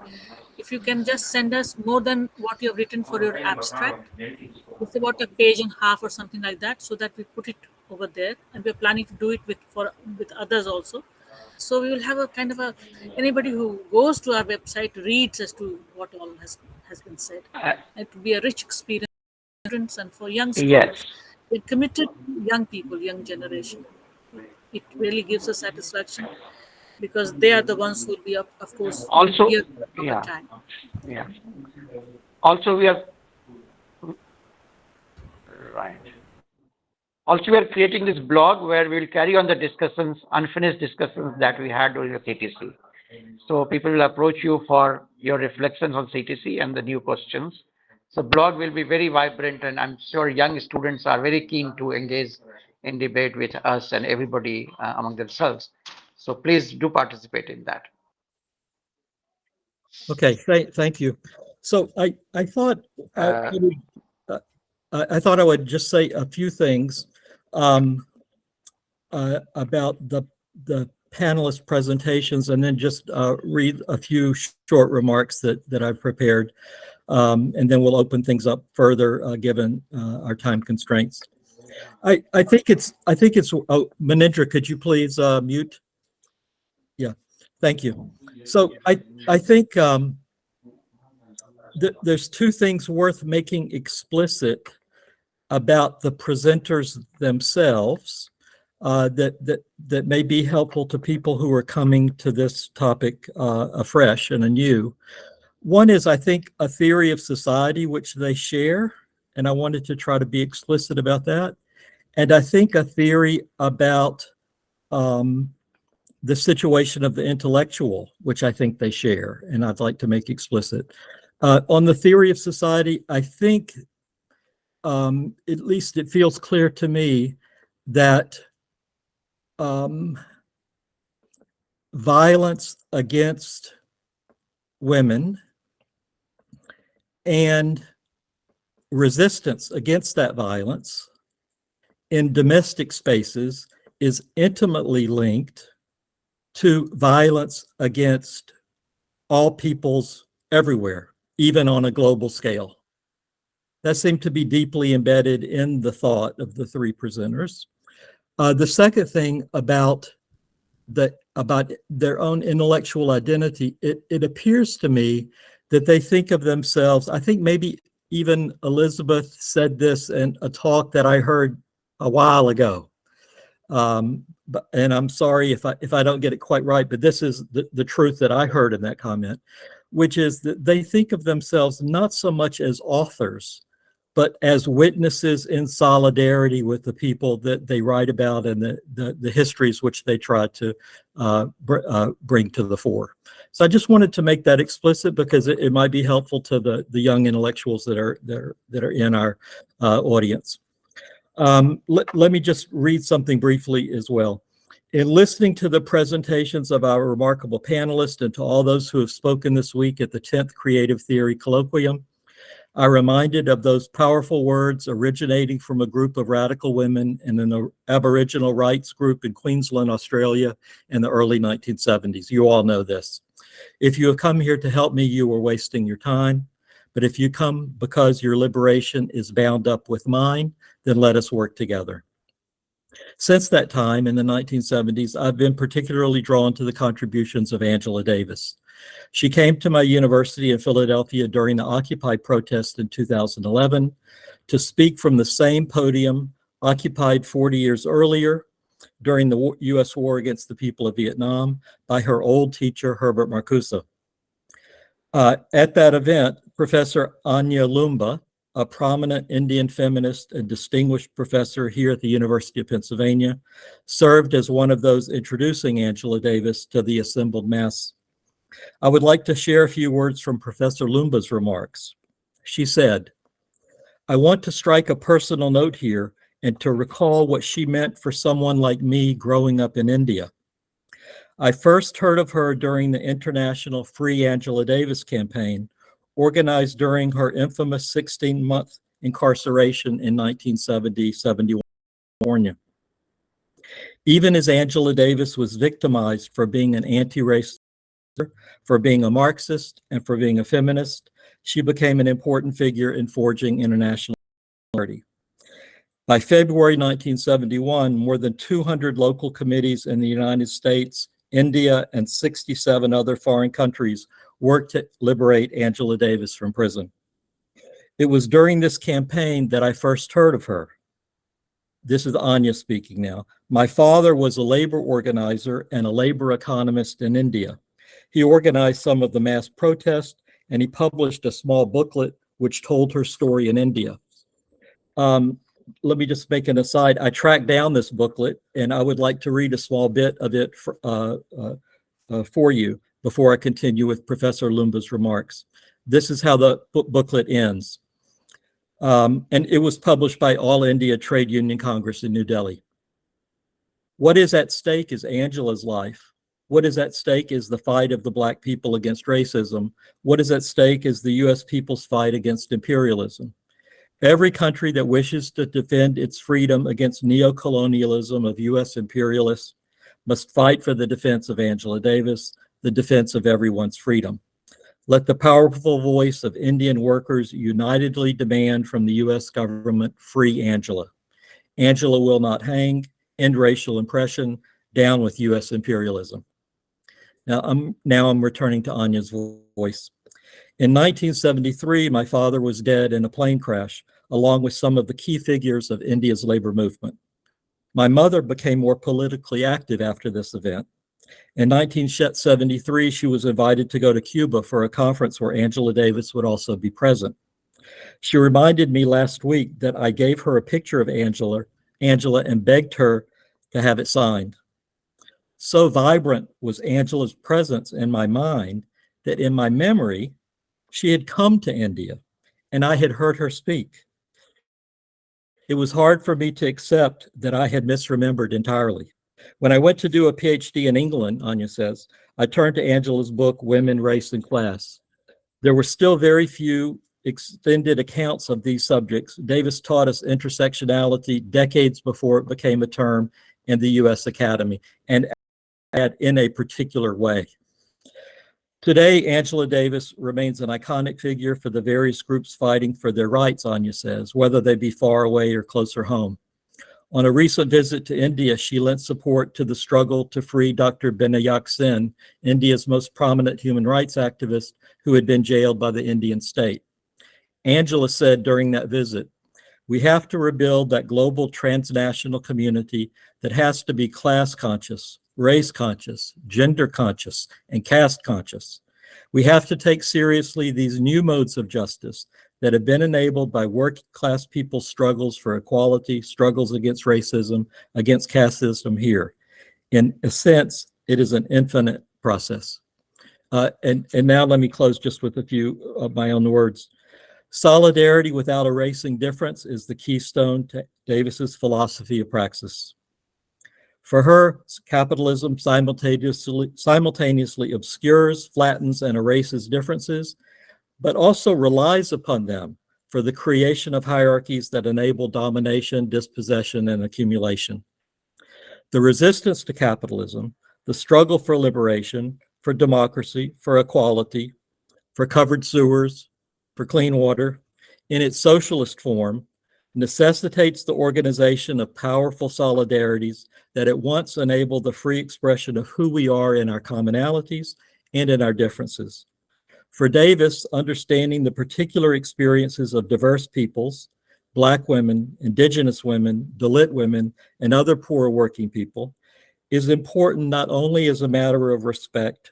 If you can just send us more than what you have written for your abstract, it's about a page and a half or something like that, so that we put it over there, and we're planning to do it with others also. So we will have a kind of anybody who goes to our website reads as to what all has been said. It will be a rich experience and for young
Yes.
scholars. We're committed to young people, young generation. It really gives us satisfaction because they are the ones who will be, of course,
Also,
here
yeah,
over time.
yeah. Also, we are right. Also, we are creating this blog where we will carry on the discussions, unfinished discussions that we had during the CTC. So people will approach you for your reflections on CTC and the new questions. So blog will be very vibrant, and I'm sure young students are very keen to engage in debate with us and everybody among themselves. So please do participate in that.
Okay, thank you. So I thought I thought I would just say a few things about the panelist presentations, and then just read a few short remarks that I've prepared, and then we'll open things up further given our time constraints. I think it's oh, Manindra, could you please mute? Yeah, thank you. So I think there's two things worth making explicit about the presenters themselves that may be helpful to people who are coming to this topic afresh and anew. One is, I think, a theory of society which they share, and I wanted to try to be explicit about that. And I think a theory about the situation of the intellectual, which I think they share, and I'd like to make explicit. On the theory of society, I think, at least it feels clear to me that violence against women and resistance against that violence in domestic spaces is intimately linked to violence against all peoples everywhere, even on a global scale. That seemed to be deeply embedded in the thought of the three presenters. The second thing about their own intellectual identity, it appears to me that they think of themselves, I think maybe even Elizabeth said this in a talk that I heard a while ago. And I'm sorry if I don't get it quite right, but this is the truth that I heard in that comment, which is that they think of themselves not so much as authors, but as witnesses in solidarity with the people that they write about and the histories which they try to bring to the fore. So I just wanted to make that explicit because it might be helpful to the young intellectuals that are in our audience. Let me just read something briefly as well. In listening to the presentations of our remarkable panelists and to all those who have spoken this week at the 10th Creative Theory Colloquium, I reminded of those powerful words originating from a group of radical women in an Aboriginal rights group in Queensland, Australia in the early 1970s. You all know this. If you have come here to help me, you are wasting your time. But if you come because your liberation is bound up with mine, then let us work together. Since that time, in the 1970s, I've been particularly drawn to the contributions of Angela Davis. She came to my university in Philadelphia during the Occupy protest in 2011 to speak from the same podium occupied 40 years earlier during the U.S. war against the people of Vietnam by her old teacher, Herbert Marcuse. At that event, Professor Anya Lumba, a prominent Indian feminist and distinguished professor here at the University of Pennsylvania, served as one of those introducing Angela Davis to the assembled mass. I would like to share a few words from Professor Lumba's remarks. She said, "I want to strike a personal note here and to recall what she meant for someone like me growing up in India. I first heard of her during the International Free Angela Davis campaign, organized during her infamous 16-month incarceration in 1970-71 in California. Even as Angela Davis was victimized for being an anti-racist, for being a Marxist, and for being a feminist, she became an important figure in forging international solidarity. By February 1971, more than 200 local committees in the United States, India, and 67 other foreign countries worked to liberate Angela Davis from prison. It was during this campaign that I first heard of her. This is Anya speaking now. My father was a labor organizer and a labor economist in India. He organized some of the mass protests, and he published a small booklet which told her story in India. Let me just make an aside. I tracked down this booklet, and I would like to read a small bit of it for you before I continue with Professor Lumba's remarks. This is how the booklet ends. And it was published by All India Trade Union Congress in New Delhi. What is at stake is Angela's life. What is at stake is the fight of the Black people against racism. What is at stake is the US people's fight against imperialism. Every country that wishes to defend its freedom against neocolonialism of US imperialists must fight for the defense of Angela Davis, the defense of everyone's freedom. Let the powerful voice of Indian workers unitedly demand from the US government, free Angela. Angela will not hang, end racial oppression, down with US imperialism. Now I'm returning to Anya's voice. In 1973, my father was dead in a plane crash, along with some of the key figures of India's labor movement. My mother became more politically active after this event. In 1973, she was invited to go to Cuba for a conference where Angela Davis would also be present. She reminded me last week that I gave her a picture of Angela and begged her to have it signed. So vibrant was Angela's presence in my mind that in my memory, she had come to India and I had heard her speak. It was hard for me to accept that I had misremembered entirely. When I went to do a PhD in England, Anya says, I turned to Angela's book, Women, Race, and Class. There were still very few extended accounts of these subjects. Davis taught us intersectionality decades before it became a term in the US Academy, and in a particular way. Today, Angela Davis remains an iconic figure for the various groups fighting for their rights, Anya says, whether they be far away or closer home. On a recent visit to India, she lent support to the struggle to free Dr. Binayak Sen, India's most prominent human rights activist who had been jailed by the Indian state. Angela said during that visit, we have to rebuild that global transnational community that has to be class conscious, race conscious, gender conscious, and caste conscious. We have to take seriously these new modes of justice that have been enabled by working class people's struggles for equality, struggles against racism, against casteism here. In a sense, it is an infinite process. And now let me close just with a few of my own words. Solidarity without erasing difference is the keystone to Davis's philosophy of praxis. For her, capitalism simultaneously obscures, flattens, and erases differences, but also relies upon them for the creation of hierarchies that enable domination, dispossession, and accumulation. The resistance to capitalism, the struggle for liberation, for democracy, for equality, for covered sewers, for clean water, in its socialist form, necessitates the organization of powerful solidarities that at once enable the free expression of who we are in our commonalities and in our differences. For Davis, understanding the particular experiences of diverse peoples, Black women, Indigenous women, Dalit women, and other poor working people, is important not only as a matter of respect,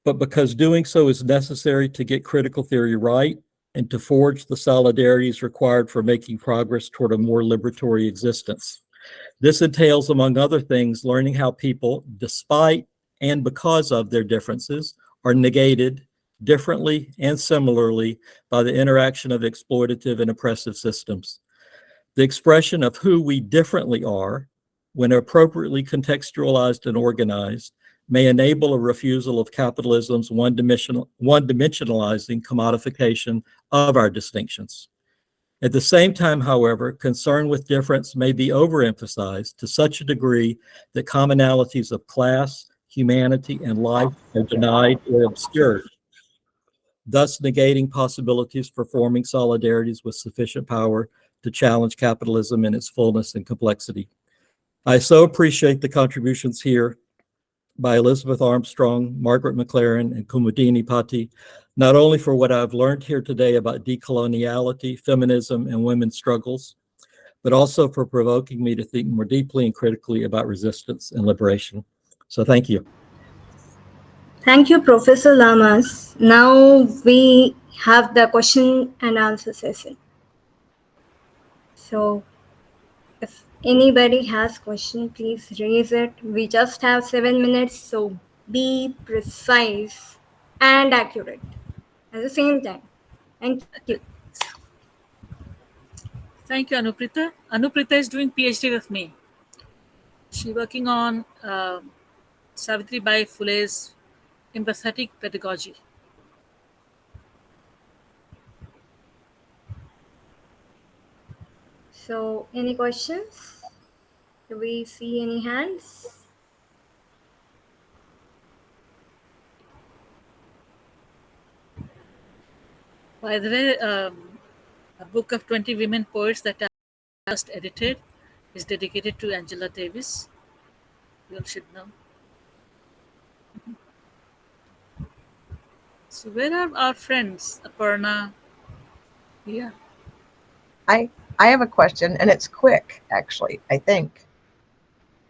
but because doing so is necessary to get critical theory right and to forge the solidarities required for making progress toward a more liberatory existence. This entails, among other things, learning how people, despite and because of their differences, are negated differently and similarly by the interaction of exploitative and oppressive systems. The expression of who we differently are, when appropriately contextualized and organized, may enable a refusal of capitalism's one-dimensionalizing commodification of our distinctions. At the same time, however, concern with difference may be overemphasized to such a degree that commonalities of class, humanity, and life are denied or obscured, thus negating possibilities for forming solidarities with sufficient power to challenge capitalism in its fullness and complexity. I so appreciate the contributions here by Elizabeth Armstrong, Margaret McLaren, and Kumudini Patti, not only for what I've learned here today about decoloniality, feminism, and women's struggles, but also for provoking me to think more deeply and critically about resistance and liberation. So thank you.
Thank you, Professor Lamas. Now we have the question and answer session. So if anybody has question, please raise it. We just have 7 minutes, so be precise and accurate at the same time. Thank you.
Thank you, Anuprita. Anuprita is doing PhD with me. She's working on Savitribai Phule's empathetic pedagogy.
So any questions? Do we see any hands?
By the way, a book of 20 women poets that I just edited is dedicated to Angela Davis. You all should know. So where are our friends, Aparna? Yeah.
I have a question, and it's quick, actually, I think.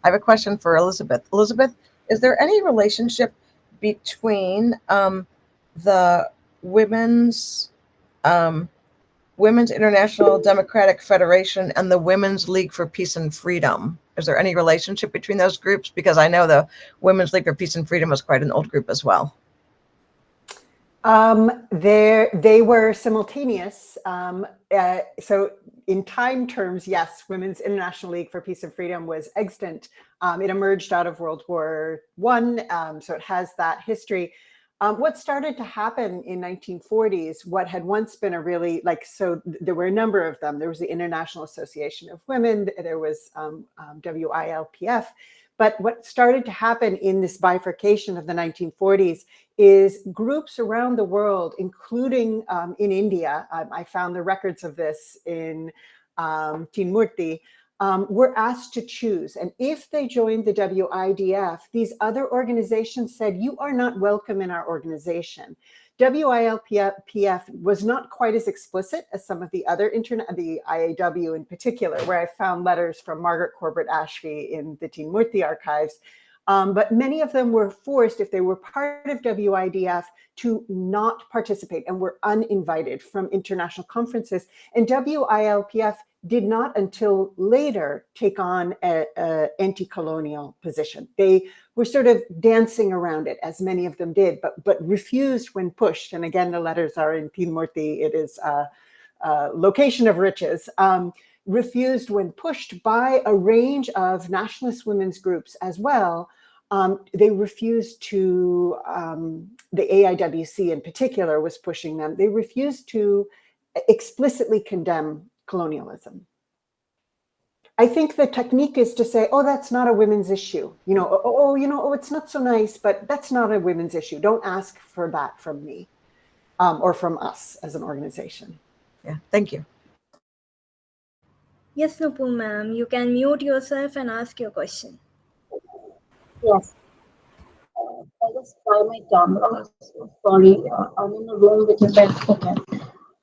I have a question for Elizabeth. Elizabeth, is there any relationship between the women's Women's International Democratic Federation and the Women's League for Peace and Freedom. Is there any relationship between those groups? Because I know the Women's League for Peace and Freedom was quite an old group as well.
They were simultaneous. So in time terms, yes, Women's International League for Peace and Freedom was extant. It emerged out of World War I, so it has that history. What started to happen in 1940s, what had once been a really, so there were a number of them. There was the International Association of Women, there was WILPF, but what started to happen in this bifurcation of the 1940s is groups around the world, including in India, I found the records of this in Teen Murti, were asked to choose. And if they joined the WIDF, these other organizations said, you are not welcome in our organization. WILPF was not quite as explicit as some of the other the IAW in particular, where I found letters from Margaret Corbett Ashby in the Teen Murti archives. But many of them were forced, if they were part of WIDF, to not participate and were uninvited from international conferences. And WILPF did not until later take on an anti-colonial position. They were sort of dancing around it, as many of them did, but refused when pushed. And again, the letters are in Teen Murti. It is a location of riches. Refused when pushed by a range of nationalist women's groups as well. They refused to, the AIWC in particular was pushing them. They refused to explicitly condemn colonialism. I think the technique is to say, oh, that's not a women's issue. It's not so nice, but that's not a women's issue. Don't ask for that from me or from us as an organization.
Yeah, thank you.
Yes, Nupur ma'am, you can mute yourself and ask your question.
Yes. I just try my camera. Sorry, I'm in a room which is like, okay.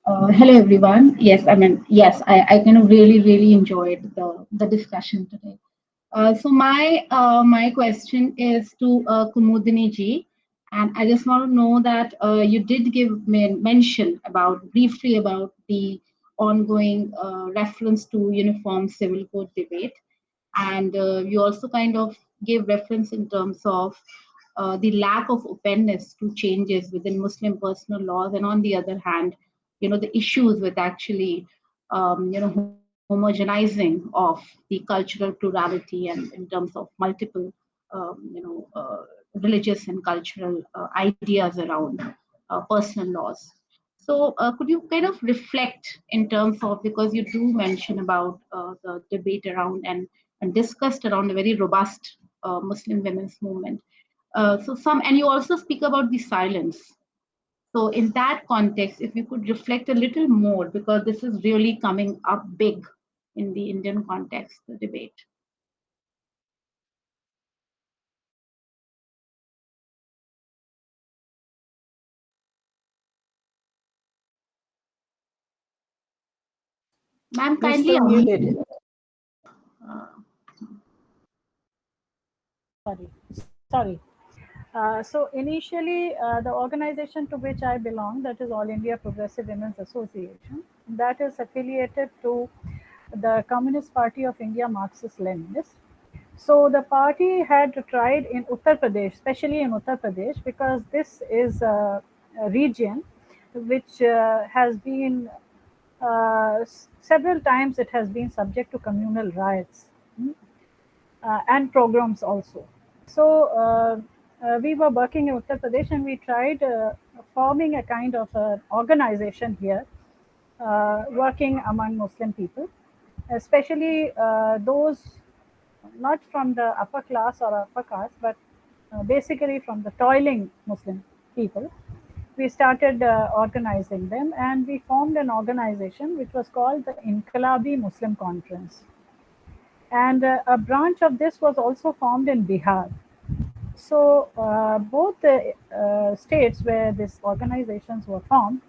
Hello, everyone. Yes, I kind of really enjoyed the discussion today. So my question is to Kumudini ji, and I just want to know that you did give mention briefly about the ongoing reference to uniform civil code debate, and you also kind of gave reference in terms of the lack of openness to changes within Muslim personal laws, and on the other hand, the issues with actually homogenizing of the cultural plurality and in terms of multiple religious and cultural ideas around personal laws. So could you kind of reflect in terms of, because you do mention about the debate around and discussed around a very robust Muslim women's movement. And you also speak about the silence. So in that context, if you could reflect a little more, because this is really coming up big in the Indian context, the debate. Ma'am, kindly unmute.
Sorry. So initially, the organization to which I belong, that is All India Progressive Women's Association, that is affiliated to the Communist Party of India, Marxist-Leninist. So the party had tried in Uttar Pradesh, especially in Uttar Pradesh, because this is a region which has been several times it has been subject to communal riots and pogroms also. So we were working in Uttar Pradesh and we tried forming a kind of organization here, working among Muslim people, especially those not from the upper class or upper caste, but basically from the toiling Muslim people. We started organizing them, and we formed an organization which was called the Inqilabi Muslim Conference. And a branch of this was also formed in Bihar. So both the states where these organizations were formed,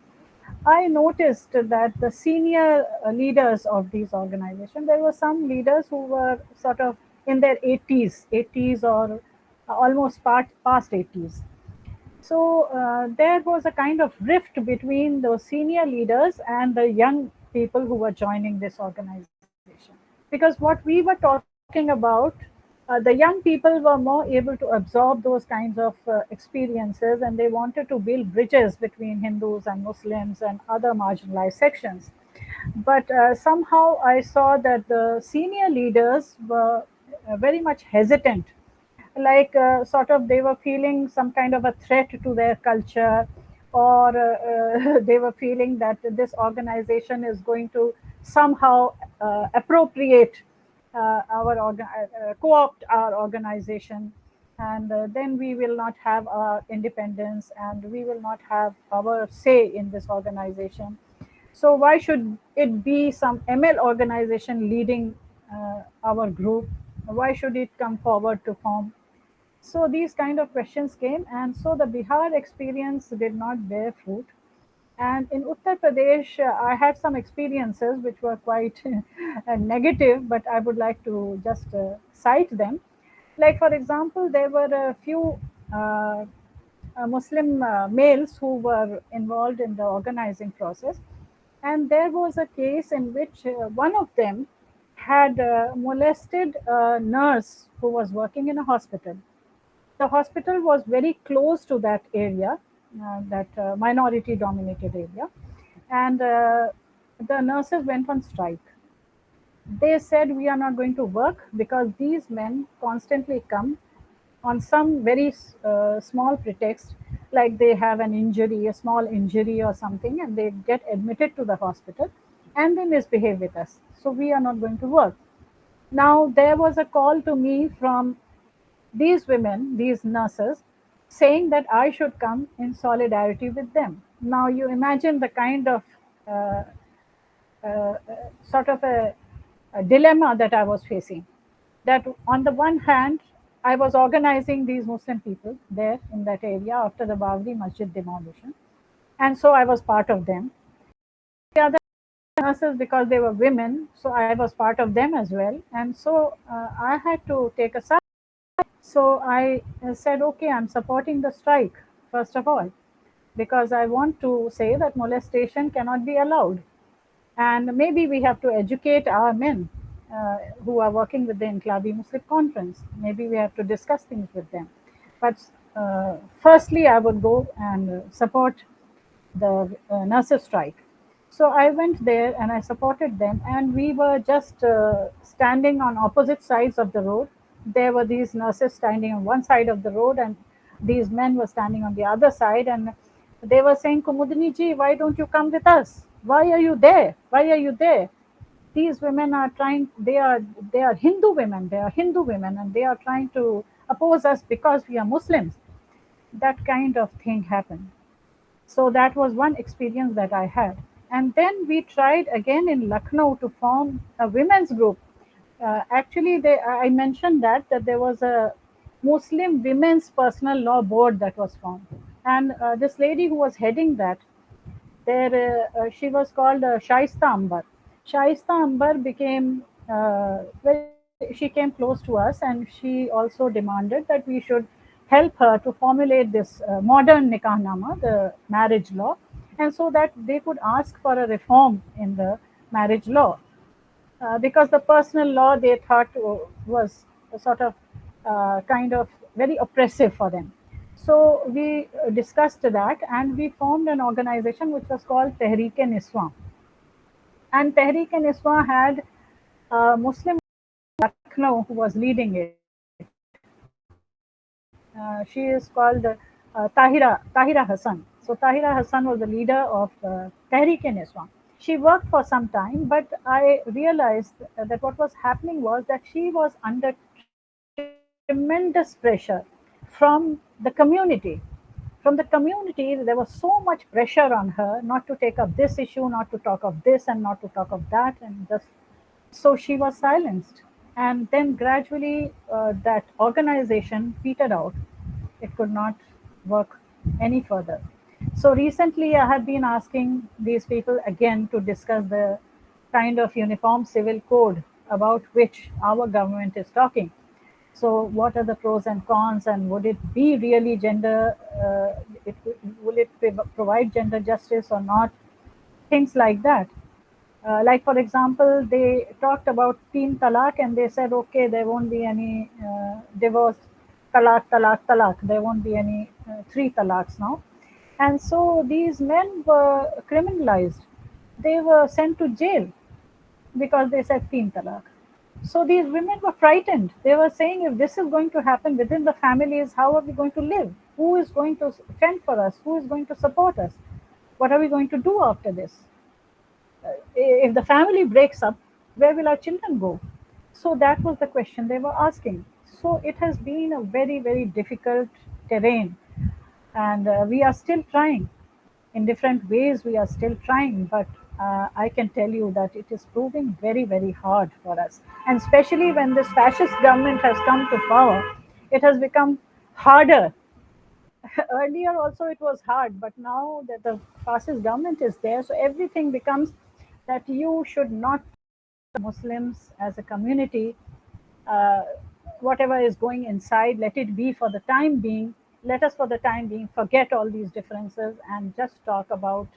I noticed that the senior leaders of these organizations, there were some leaders who were sort of in their 80s or almost past 80s. So there was a kind of rift between those senior leaders and the young people who were joining this organization. Because what we were talking about, the young people were more able to absorb those kinds of experiences, and they wanted to build bridges between Hindus and Muslims and other marginalized sections. But somehow I saw that the senior leaders were very much hesitant, like sort of they were feeling some kind of a threat to their culture, or they were feeling that this organization is going to somehow appropriate co-opt our organization, and then we will not have our independence and we will not have our say in this organization. So why should it be some ML organization leading our group? Why should it come forward to form? So these kind of questions came, and so the Bihar experience did not bear fruit. And in Uttar Pradesh, I had some experiences which were quite negative, but I would like to just cite them. Like, for example, there were a few Muslim males who were involved in the organizing process. And there was a case in which one of them had molested a nurse who was working in a hospital. The hospital was very close to that area, that minority dominated area, and the nurses went on strike. They said, we are not going to work because these men constantly come on some very small pretext, like they have an injury, a small injury or something, and they get admitted to the hospital and they misbehave with us. So we are not going to work. Now, there was a call to me from these women, these nurses, saying that I should come in solidarity with them. Now, you imagine the kind of uh, sort of a dilemma that I was facing. That on the one hand, I was organizing these Muslim people there in that area after the Babri Masjid demolition, and so I was part of them. The other nurses, because they were women, so I was part of them as well, and so I had to take a side. So I said, okay, I'm supporting the strike, first of all, because I want to say that molestation cannot be allowed. And maybe we have to educate our men who are working with the Inqlabi Muslim Conference. Maybe we have to discuss things with them. But firstly, I would go and support the nurses' strike. So I went there and I supported them, and we were just standing on opposite sides of the road. There were these nurses standing on one side of the road, and these men were standing on the other side, and they were saying, Kumudini ji, why don't you come with us? Why are you there? Why are you there? These women are trying, they are Hindu women, and they are trying to oppose us because we are Muslims. That kind of thing happened. So that was one experience that I had. And then we tried again in Lucknow to form a women's group. Actually, I mentioned that there was a Muslim Women's Personal Law Board that was formed. And this lady who was heading that, she was called Shaista Ambar. Shaista Ambar became she came close to us, and she also demanded that we should help her to formulate this modern nikahnama, the marriage law, and so that they could ask for a reform in the marriage law. Because the personal law they thought was a sort of kind of very oppressive for them. So we discussed that, and we formed an organization which was called Tehreek-e-Niswa. And Tehreek-e-Niswa had a Muslim Lucknow who was leading it. She is called Tahira Hassan. So Tahira Hassan was the leader of Tehreek-e-Niswa. She worked for some time, but I realized that what was happening was that she was under tremendous pressure from the community. From the community, there was so much pressure on her not to take up this issue, not to talk of this, and not to talk of that, and just so she was silenced. And then gradually, that organization petered out. It could not work any further. So recently, I have been asking these people again to discuss the kind of uniform civil code about which our government is talking. So, what are the pros and cons, and would it be really gender? Will it provide gender justice or not? Things like that. Like for example, they talked about teen talaq and they said, okay, there won't be any divorce, talaq, talaq, talaq. There won't be any three talaqs now. And so these men were criminalized. They were sent to jail because they said teen talaq. So these women were frightened. They were saying, if this is going to happen within the families, how are we going to live? Who is going to fend for us? Who is going to support us? What are we going to do after this? If the family breaks up, where will our children go? So that was the question they were asking. So it has been a very, very difficult terrain, and we are still trying. In different ways, we are still trying, but I can tell you that it is proving very, very hard for us. And especially when this fascist government has come to power, it has become harder. Earlier also it was hard, but now that the fascist government is there, so everything becomes that you should not Muslims as a community. uh, Whatever is going inside, let it be for the time being. Let us for the time being forget all these differences and just talk about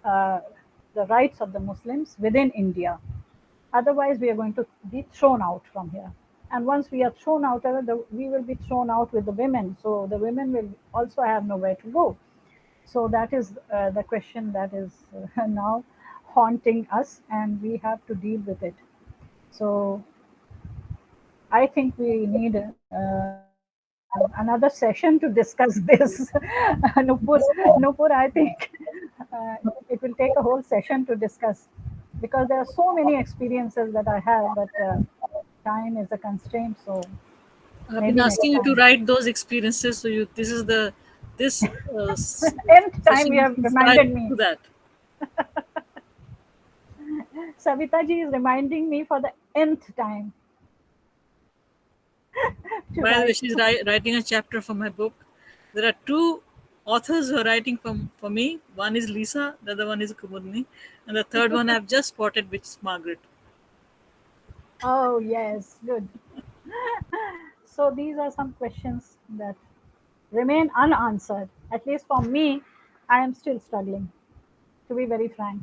uh, the rights of the Muslims within India. Otherwise we are going to be thrown out from here, and once we are thrown out, we will be thrown out with the women, so the women will also have nowhere to go. So that is the question that is now haunting us, and we have to deal with it. So I think we need another session to discuss this. Nupur, I think it will take a whole session to discuss, because there are so many experiences that I have, but time is a constraint. So
I've been
maybe next
asking you to
time.
write those experiences. So you, this
Nth time you
session
have
inspired
reminded
to
me.
that.
Savita ji is reminding me for the nth time to
While
write.
she's writing a chapter for my book, there are two authors who are writing for me. One is Lisa, the other one is Kumudni, and the third one I've just spotted, which is Margaret.
Oh, yes, good. So these are some questions that remain unanswered. At least for me, I am still struggling, to be very frank.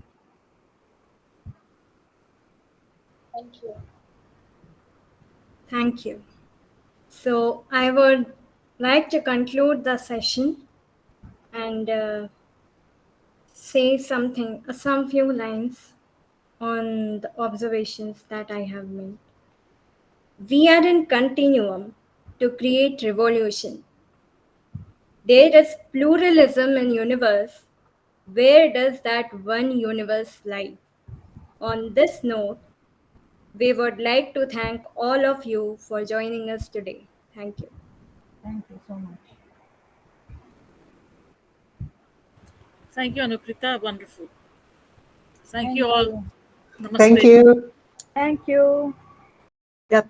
Thank you.
Thank you. So I would like to conclude the session and say something, some few lines on the observations that I have made. We are in continuum to create revolution. There is pluralism in universe. Where does that one universe lie? On this note, we would like to thank all of you for joining us today. Thank you.
Thank you so much.
Thank you, Anuprita. Wonderful. Thank
Thank
you all.
you.
Namaste.
Thank you.
Thank you.
Yeah,